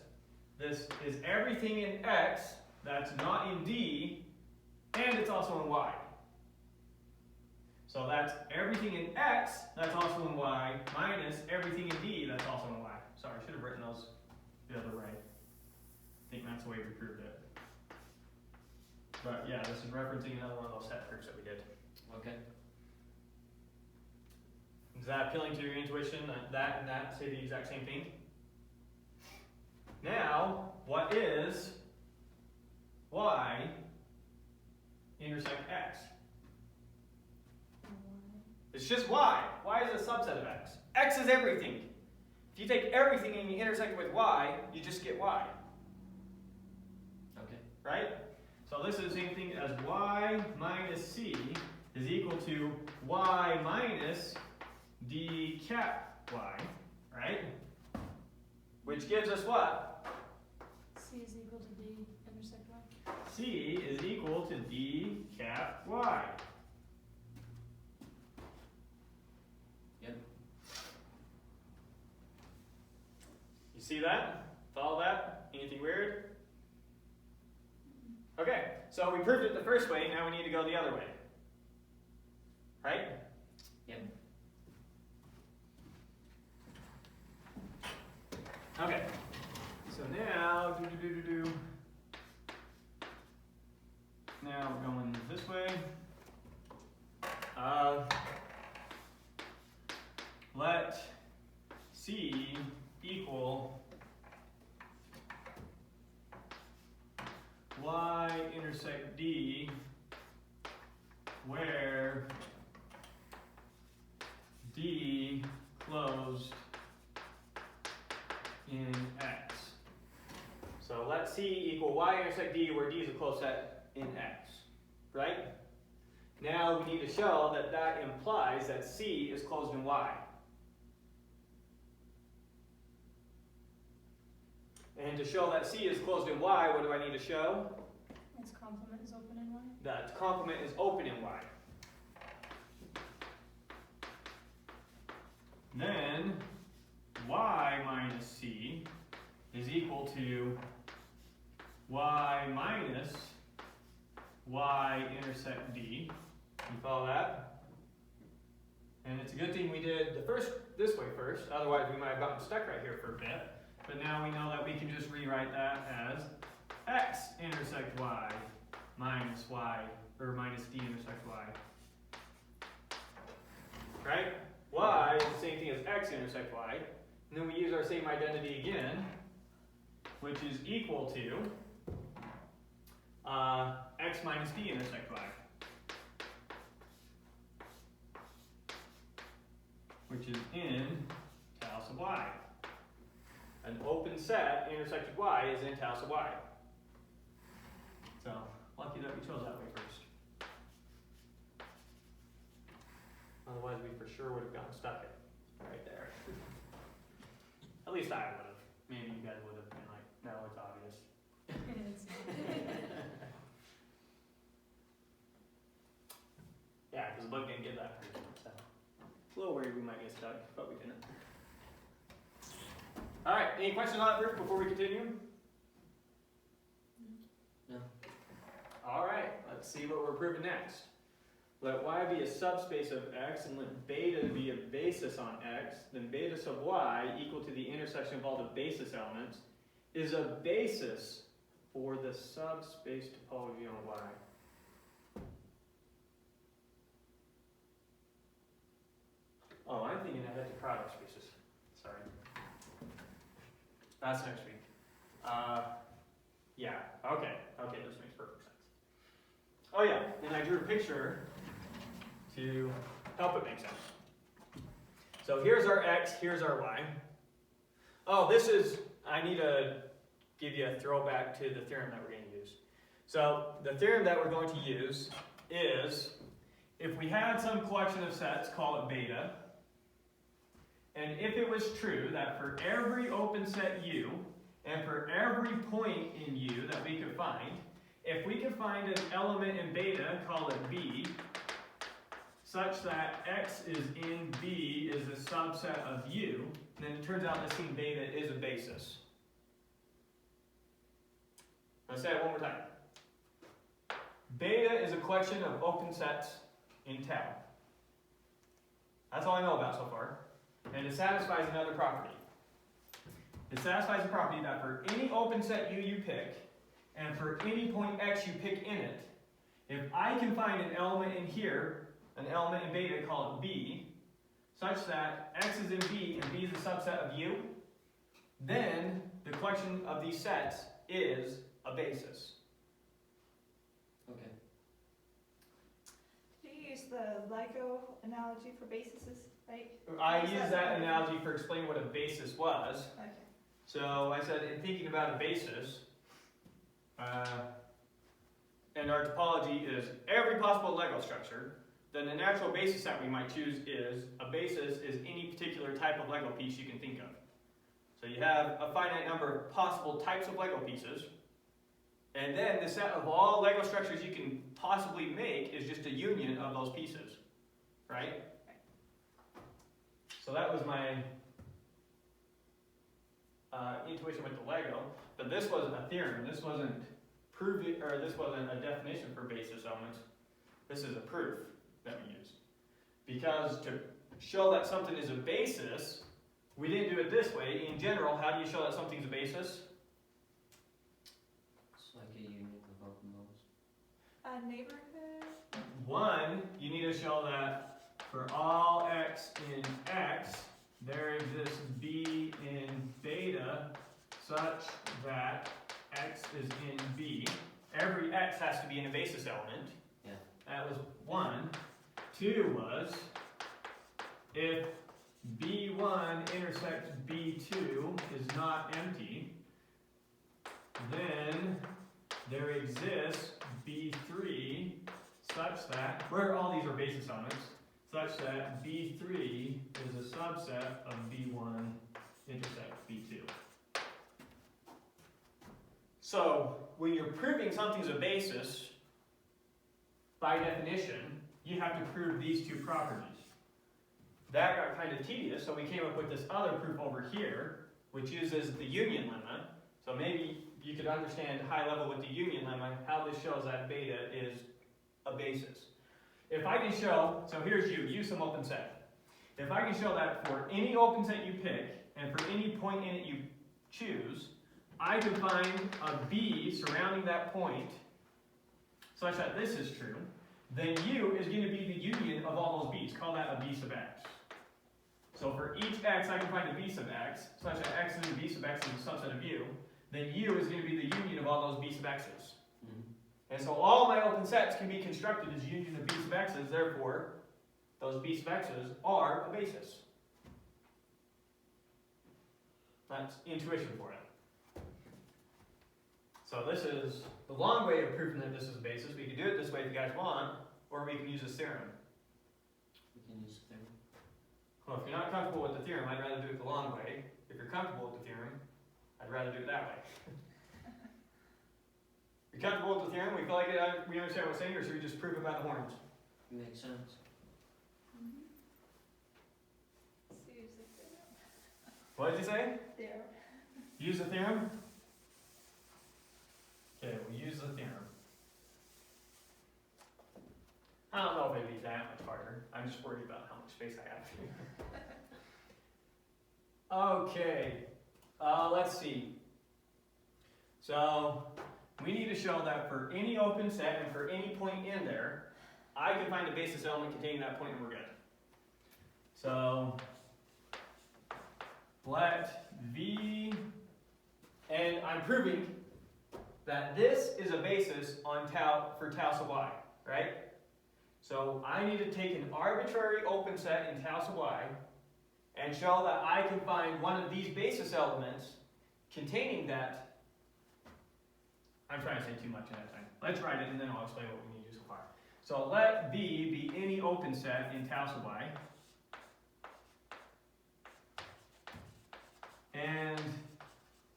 This is everything in X that's not in D, and it's also in Y. So that's everything in X that's also in Y, minus everything in D that's also in Y. Sorry, I should have written those the other way. I think that's the way we proved it. But yeah, this is referencing another one of those set proofs that we did. Okay. Is that appealing to your intuition that and that say the exact same thing? Now, what is Y intersect X? It's just Y. Y is a subset of X. X is everything. If you take everything and you intersect it with Y, you just get Y. Okay. Right? So this is the same thing as Y minus C is equal to Y minus D cap Y, right? Which gives us what? C is equal to D intersect Y. C is equal to D cap Y. Yep. You see that? Follow that? Anything weird? Okay, so we proved it the first way, now we need to go the other way. Right? Yep. Okay, so now, now we're going this way. let C equal y intersect D where D closed in X. So let C equal y intersect D where D is a closed set in X, right? Now we need to show that that implies that C is closed in Y. And to show that C is closed in Y, what do I need to show? Its complement is open in Y. That its complement is open in Y. Then Y minus C is equal to Y minus Y intersect D. You follow that? And it's a good thing we did this way first, otherwise we might have gotten stuck right here for a bit. But now we know that we can just rewrite that as X intersect Y minus Y, or minus D intersect Y. Right? Y is the same thing as X intersect Y. And then we use our same identity again, which is equal to X minus D intersect Y. Which is in tau sub Y. An open set intersected Y is in tau sub Y. So, lucky that we chose that way first. Otherwise we for sure would have gotten stuck right there. At least I would have. Maybe you guys would have been like, no, it's obvious. It's Yeah, because the bug didn't get that first. So. A little worried we might get stuck, but we didn't. Alright, any questions on that first before we continue? No. Alright, let's see what we're proving next. Let y be a subspace of x and let beta be a basis on x, then beta sub y equal to the intersection of all the basis elements is a basis for the subspace topology on y. Oh, I'm thinking ahead to product spaces. Sorry. That's next week. Yeah, okay, this makes perfect sense. Oh yeah, and I drew a picture to help it make sense. So here's our x, here's our y. Oh, I need to give you a throwback to the theorem that we're going to use. So the theorem that we're going to use is, if we had some collection of sets, call it beta, and if it was true that for every open set U, and for every point in U that we could find, if we could find an element in beta, call it B, such that X is in B is a subset of U, then it turns out that scene beta is a basis. Let's say it one more time. Beta is a collection of open sets in tau. That's all I know about so far. And it satisfies another property. It satisfies the property that for any open set U you pick, and for any point X you pick in it, if I can find an element in here, an element in beta, call it B, such that X is in B and B is a subset of U, then the collection of these sets is a basis. Okay. Do you use the Lego analogy for bases, right? I use that analogy for explaining what a basis was. Okay. So I said, in thinking about a basis, and our topology is every possible Lego structure, then the natural basis that we might choose is, a basis is any particular type of Lego piece you can think of. So you have a finite number of possible types of Lego pieces, and then the set of all Lego structures you can possibly make is just a union of those pieces, right? So that was my intuition with the Lego, but this wasn't a theorem. This wasn't proving, or this wasn't a definition for basis elements. This is a proof that we used. Because to show that something is a basis, we didn't do it this way. In general, how do you show that something's a basis? It's like a union of open levels. A neighborhood? One, you need to show that for all x in X, such that x is in B. Every x has to be in a basis element. Yeah. That was 1. 2 was if B1 intersects B2 is not empty, then there exists B3 such that, where all these are basis elements, such that B3 is a subset of B1 intersects B2. So, when you're proving something's a basis, by definition, you have to prove these two properties. That got kind of tedious, so we came up with this other proof over here, which uses the union lemma. So maybe you could understand high level with the union lemma, how this shows that beta is a basis. If I can show, so here's use some open set. If I can show that for any open set you pick, and for any point in it you choose, I can find a B surrounding that point, such that this is true, then U is going to be the union of all those B's. Call that a B sub x. So for each x, I can find a B sub x, such that x is a B sub x is a subset of U. Then U is going to be the union of all those B sub x's. And so all my open sets can be constructed as union of B sub x's, therefore, those B sub x's are a basis. That's intuition for it. So this is the long way of proving that this is a basis. We can do it this way if you guys want, or we can use this theorem. We can use the theorem. Well, if you're not comfortable with the theorem, I'd rather do it the long way. If you're comfortable with the theorem, I'd rather do it that way. You're comfortable with the theorem? We feel like we understand what we're saying, or should we just prove it by the horns? Makes sense. So use the theorem. What did you say? Theorem. Use the theorem? Okay, we'll use the theorem. I don't know if it'd be that much harder. I'm just worried about how much space I have. Okay, let's see. So, we need to show that for any open set and for any point in there, I can find a basis element containing that point and we're good. So, let V, and I'm proving that this is a basis on tau for tau sub y, right? So I need to take an arbitrary open set in tau sub y and show that I can find one of these basis elements containing that. I'm trying to say too much in that time. Let's write it and then I'll explain what we need to do so far. So let V be any open set in tau sub y. And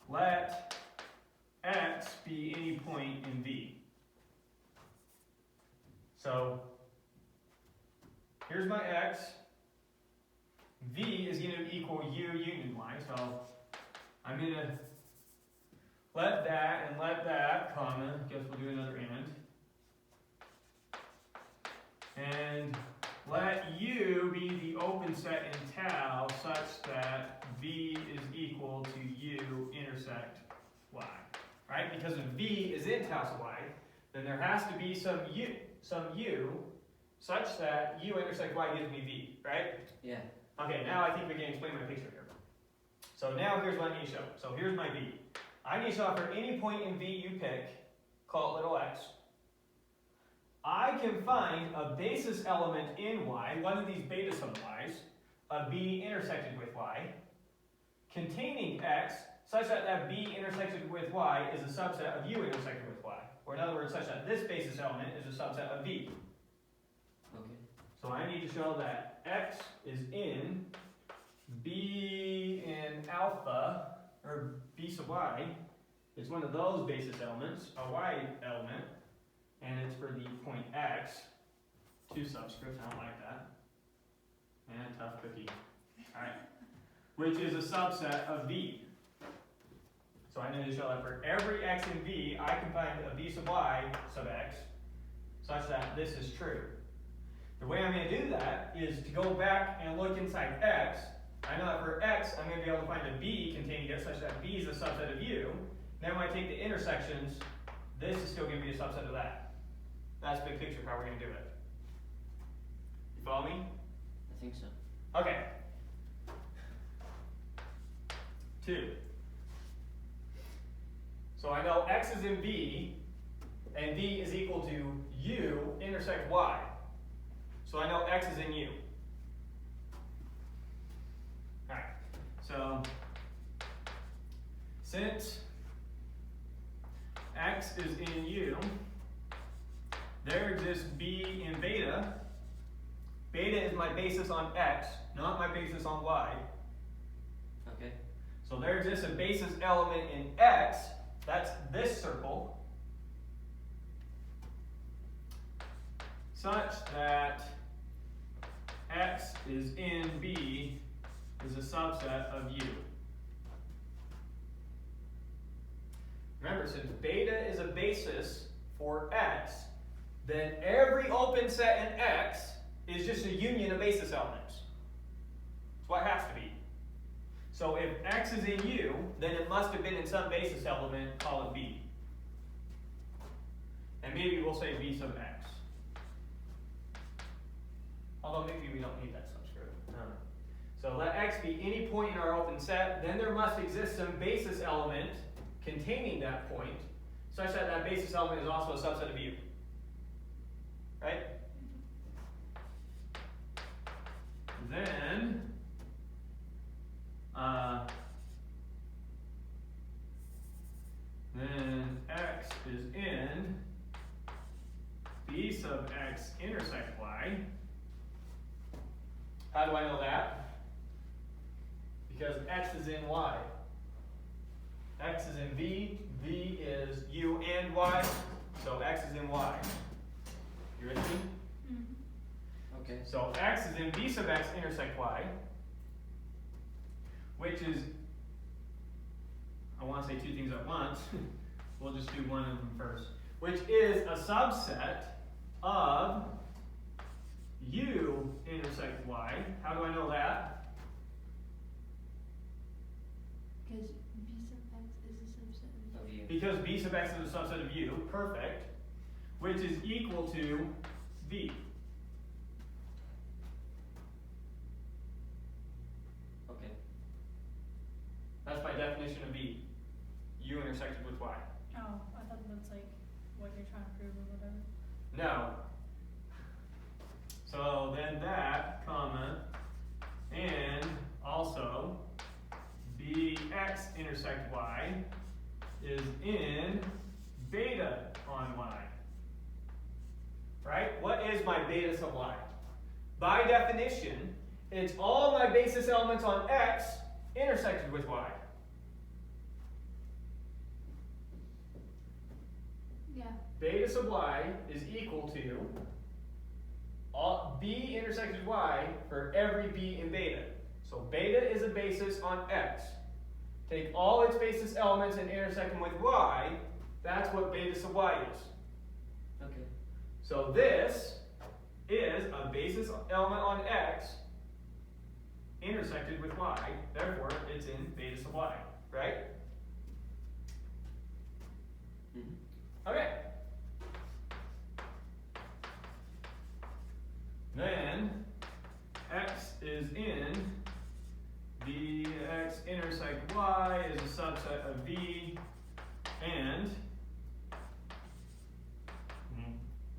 let X be any point in V. So here's my X. V is going to equal U union Y. So I'm going to let that, comma, guess we'll do another and let U be the open set in tau such that V is equal to U intersect Y. Right? Because if V is in tau sub y, then there has to be some U such that U intersect Y gives me V, right? Yeah. Okay, now I think we can explain my picture here. So now here's what I need to show. So here's my V. I need to show for any point in V you pick, call it little x, I can find a basis element in Y, one of these beta sub y's, a B intersected with Y, containing X, such that that B intersected with Y is a subset of U intersected with Y. Or in other words, such that this basis element is a subset of V. Okay. So I need to show that X is in B in alpha, or B sub Y, is one of those basis elements, a Y element, and it's for the point X, 2 subscripts, I don't like that. Man, tough cookie. Alright. Which is a subset of V. So I need to show that for every X in V, I can find a B sub Y sub X, such that this is true. The way I'm going to do that is to go back and look inside X. I know that for X, I'm going to be able to find a B containing it, such that B is a subset of U. Now when I take the intersections, this is still going to be a subset of that. That's the big picture of how we're going to do it. You follow me? I think so. Okay. 2. So I know x is in V, and V is equal to U intersect Y. So I know x is in U. Alright, so since x is in U, there exists B in beta. Beta is my basis on x, not my basis on y. Okay. So there exists a basis element in x, that's this circle, such that x is in B is a subset of U. Remember, since beta is a basis for x, then every open set in x is just a union of basis elements. That's what it has to be. So if x is in U, then it must have been in some basis element, call it B. And maybe we'll say B sub x. Although maybe we don't need that subscript. So let x be any point in our open set, then there must exist some basis element containing that point, such that that basis element is also a subset of U. Right? Then x is in B sub x intersect y. How do I know that? Because x is in y. X is in V, V is U and Y, so x is in Y. You with me? Mm-hmm. Okay. So x is in B sub x intersect Y, which is, I want to say two things at once. We'll just do one of them first. Which is a subset of U intersect Y. How do I know that? Because B sub x is a subset of Because B sub x is a subset of U, perfect, which is equal to V. Okay. That's my definition of V. U intersected with Y. Oh, I thought that's like what you're trying to prove or whatever. No. So then that, comma, and also Bx intersect Y is in beta on Y. Right? What is my beta sub Y? By definition, it's all my basis elements on X intersected with Y. Yeah. Beta sub Y is equal to all B intersected Y for every B in beta. So beta is a basis on X. Take all its basis elements and intersect them with Y. That's what beta sub Y is. Okay. So this is a basis element on X intersected with Y. Therefore, it's in beta sub Y. Right? Mm-hmm. Okay. Then X is in Bx intersect Y is a subset of V, and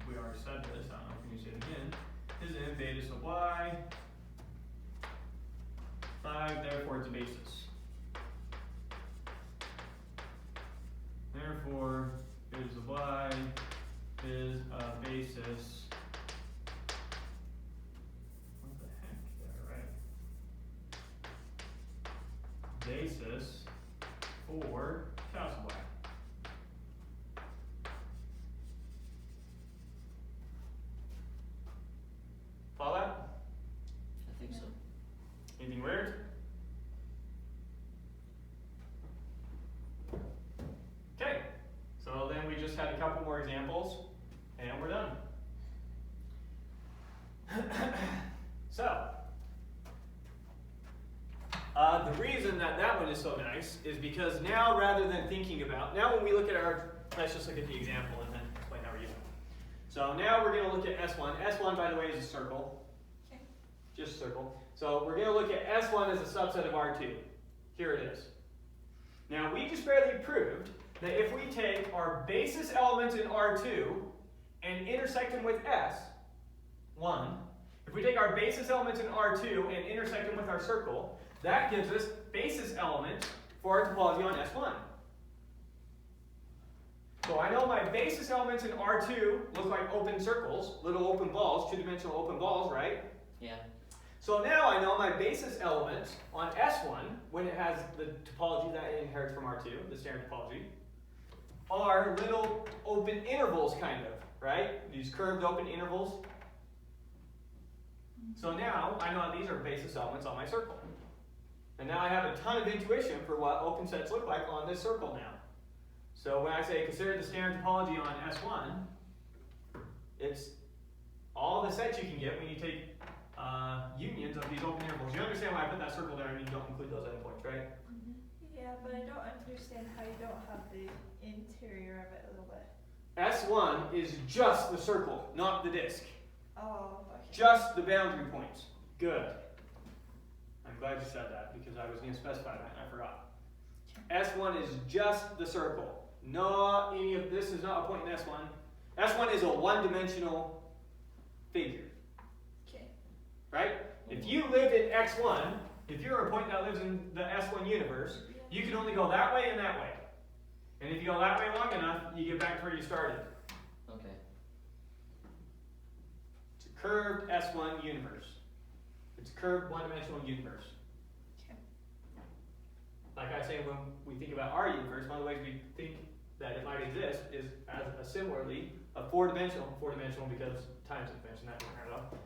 we already said this, I don't know if we can say it again, is in beta sub Y 5, therefore it's a basis. Therefore, beta sub Y is a basis. What the heck? Yeah, right. Basis for tau sub Y. Follow that? I think so. Anything weird? Okay, so then we just had a couple more examples, and we're done. So, the reason that that one is so nice is because now, rather than thinking about, now when we look at our, let's just look at the example and then explain how we're using it. So now we're going to look at S1. S1, by the way, is a circle. Okay. Just a circle. So we're going to look at S1 as a subset of R2. Here it is. Now, we just barely proved that if we take our basis elements in R2 and intersect them with S1, if we take our basis elements in R2 and intersect them with our circle, that gives us basis elements for our topology on S1. So I know my basis elements in R2 look like open circles, little open balls, two-dimensional open balls, right? Yeah. So now I know my basis elements on S1, when it has the topology that it inherits from R2, the standard topology, are little open intervals, kind of, right? These curved open intervals. So now I know these are basis elements on my circle. And now I have a ton of intuition for what open sets look like on this circle now. So when I say consider the standard topology on S1, it's all the sets you can get when you take unions of these open intervals. You understand why I put that circle there and you don't include those endpoints, right? Yeah, but I don't understand how you don't have the interior of it a little bit. S1 is just the circle, not the disk. Oh, okay. Just the boundary points. Good. I'm glad you said that because I was going to specify that and I forgot. S1 is just the circle. No, any of this is not a point in S1. S1 is a one-dimensional figure. Okay. Right? If you lived in X1, if you're a point that lives in the S1 universe, you can only go that way and that way. And if you go that way long enough, you get back to where you started. Okay. It's a curved S1 universe. It's a curved one-dimensional universe. Okay. Like I say, when we think about our universe, one of the ways we think that it might exist is as a similarly a four-dimensional because time's a dimension, that doesn't matter though.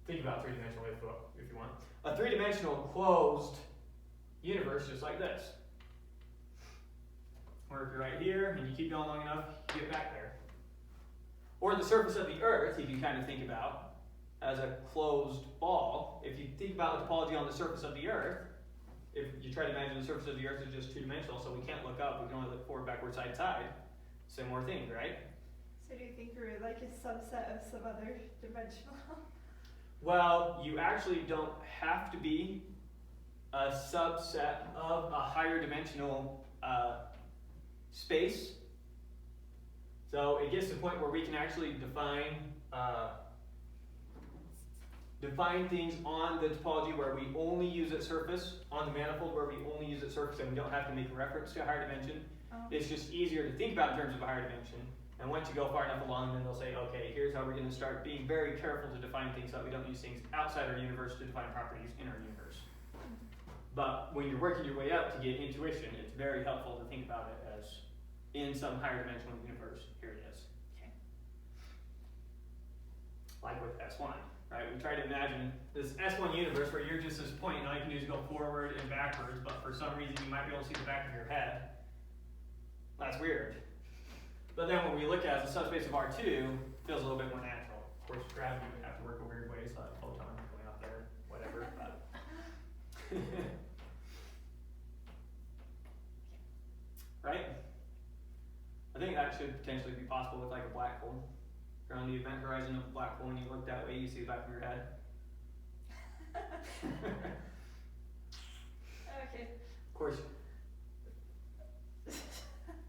Think about three-dimensional if you want. A three-dimensional closed universe just like this. Or if you're right here and you keep going long enough, you get back there. Or the surface of the Earth, you can kind of think about as a closed ball. If you think about the topology on the surface of the Earth, if you try to imagine the surface of the Earth is just two-dimensional, so we can't look up, we can only look forward, backward, side, side. Similar thing, right? So do you think we're like a subset of some other dimensional? Well, you actually don't have to be a subset of a higher dimensional space. So it gets to the point where we can actually define things on the topology where we only use its surface, on the manifold where we only use its surface and we don't have to make a reference to a higher dimension. It's just easier to think about in terms of a higher dimension. And once you go far enough along, then they'll say, okay, here's how we're going to start being very careful to define things so that we don't use things outside our universe to define properties in our universe. But when you're working your way up to get intuition, it's very helpful to think about it as in some higher dimensional universe. Here it is. Okay. Like with S1, right? We try to imagine this S1 universe where you're just this point, and all you can do is go forward and backwards, but for some reason you might be able to see the back of your head. That's weird. But then when we look at it as a subspace of R2, it feels a little bit more natural. Of course, gravity would have to work a weird way, so that photon going up there, whatever. But right? I think that should potentially be possible with like a black hole. If you're on the event horizon of a black hole and you look that way, you see the back of your head. Okay. Of course, do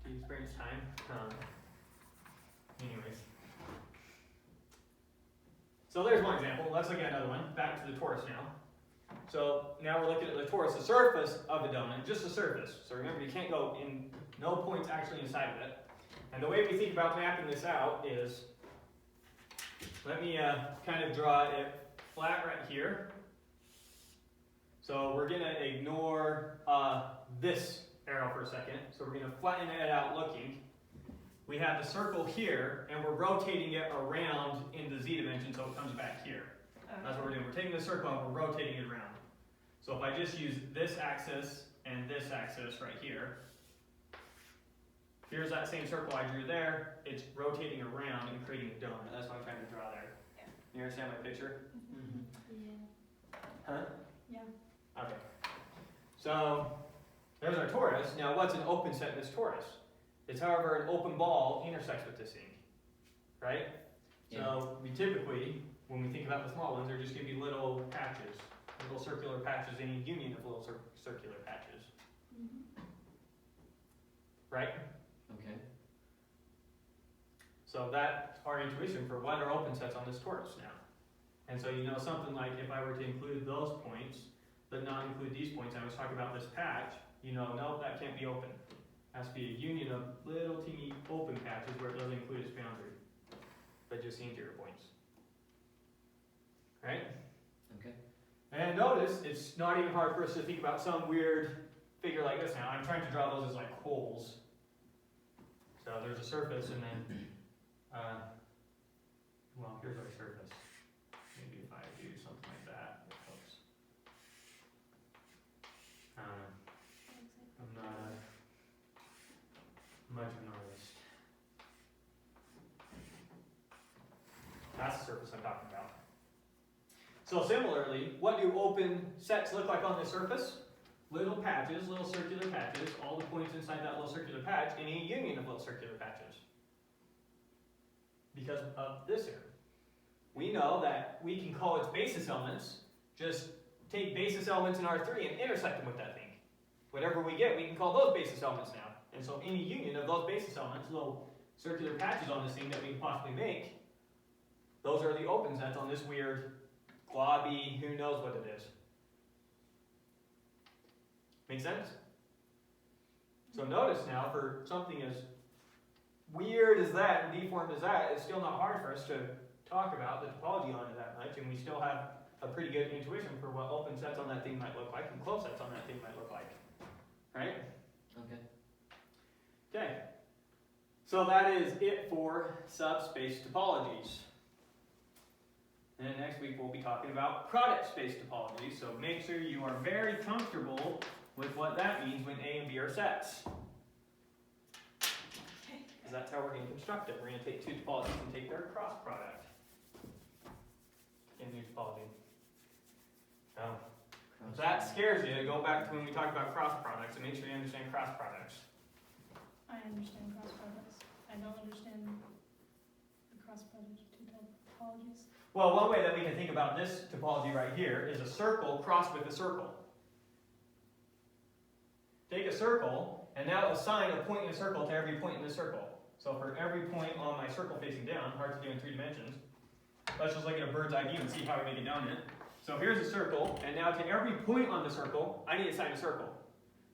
you experience time? Anyways. So there's one example. Let's look at another one. Back to the torus now. So now we're looking at the torus, the surface of the donut, just the surface. So remember, you can't go in, no points actually inside of it. And the way we think about mapping this out is, let me kind of draw it flat right here. So we're going to ignore this arrow for a second. So we're going to flatten it out looking. We have the circle here, and we're rotating it around in the z dimension so it comes back here. That's what we're doing. We're taking the circle and we're rotating it around. So if I just use this axis and this axis right here, here's that same circle I drew there. It's rotating around and creating a donut. That's what I'm trying to draw there. Yeah. You understand my picture? Mm-hmm. Yeah. Huh? Yeah. Okay. So there's our torus. Now what's an open set in this torus? It's however an open ball intersects with this thing. Right? Yeah. So we typically, when we think about the small ones, they're just going to be little patches, little circular patches, any union of little circular patches. Mm-hmm. right? Okay. So that's our intuition for what are open sets on this torus now. And so you know something like if I were to include those points, but not include these points, I was talking about this patch, you know, no, that can't be open. It has to be a union of little teeny open patches where it doesn't include its boundary, but just the interior points. Right? Okay. And notice, it's not even hard for us to think about some weird figure like this now. I'm trying to draw those as like holes. So there's a surface and then, well, here's our surface. Maybe if I do something like that, it helps. I'm not much of an artist. That's the surface I'm talking about. So similarly, what do open sets look like on the surface? Little patches, little circular patches, all the points inside that little circular patch, and a union of little circular patches. Because of this here. We know that we can call its basis elements, just take basis elements in R3 and intersect them with that thing. Whatever we get, we can call those basis elements now. And so any union of those basis elements, little circular patches on this thing that we can possibly make, those are the open sets on this weird, globby, who knows what it is. Make sense? So notice now, for something as weird as that and deformed as that, it's still not hard for us to talk about the topology on it that much, and we still have a pretty good intuition for what open sets on that thing might look like and closed sets on that thing might look like. Right? Okay. Okay. So that is it for subspace topologies. And then next week we'll be talking about product space topology, so make sure you are very comfortable with what that means when A and B are sets. Because that's how we're going to construct it. We're going to take two topologies and take their cross product in new topology. So, if that scares you, go back to when we talked about cross products and make sure you understand cross products. I understand cross products. I don't understand the cross product two topologies. Well, one way that we can think about this topology right here is a circle crossed with a circle. Take a circle, and now assign a point in a circle to every point in the circle. So for every point on my circle facing down, hard to do in 3 dimensions, let's just look at a bird's eye view and see how we make it down it. So here's a circle, and now to every point on the circle, I need to assign a circle.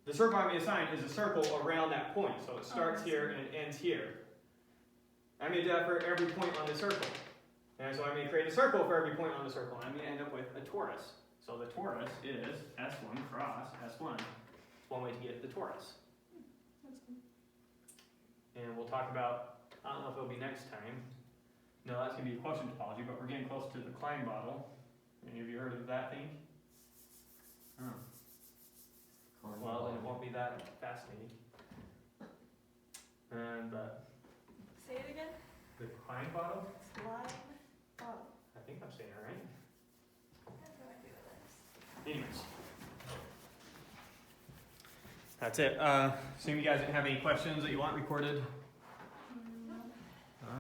The circle I'm going to assign is a circle around that point. So it starts here and it ends here. I'm going to do that for every point on the circle. And so I'm going to create a circle for every point on the circle. I'm going to end up with a torus. So the torus is S1 cross S1. One way to get the torus. That's cool. And we'll talk about, I don't know if it'll be next time. No, that's going to be a quotient topology, but we're getting close to the Klein bottle. Any of you heard of that thing? Oh. Well, then it won't be that fascinating. But Say it again. the Klein bottle? Slime bottle. I think I'm saying it right. I have no idea what that is. Anyways. That's it. Assume you guys didn't have any questions that you want recorded.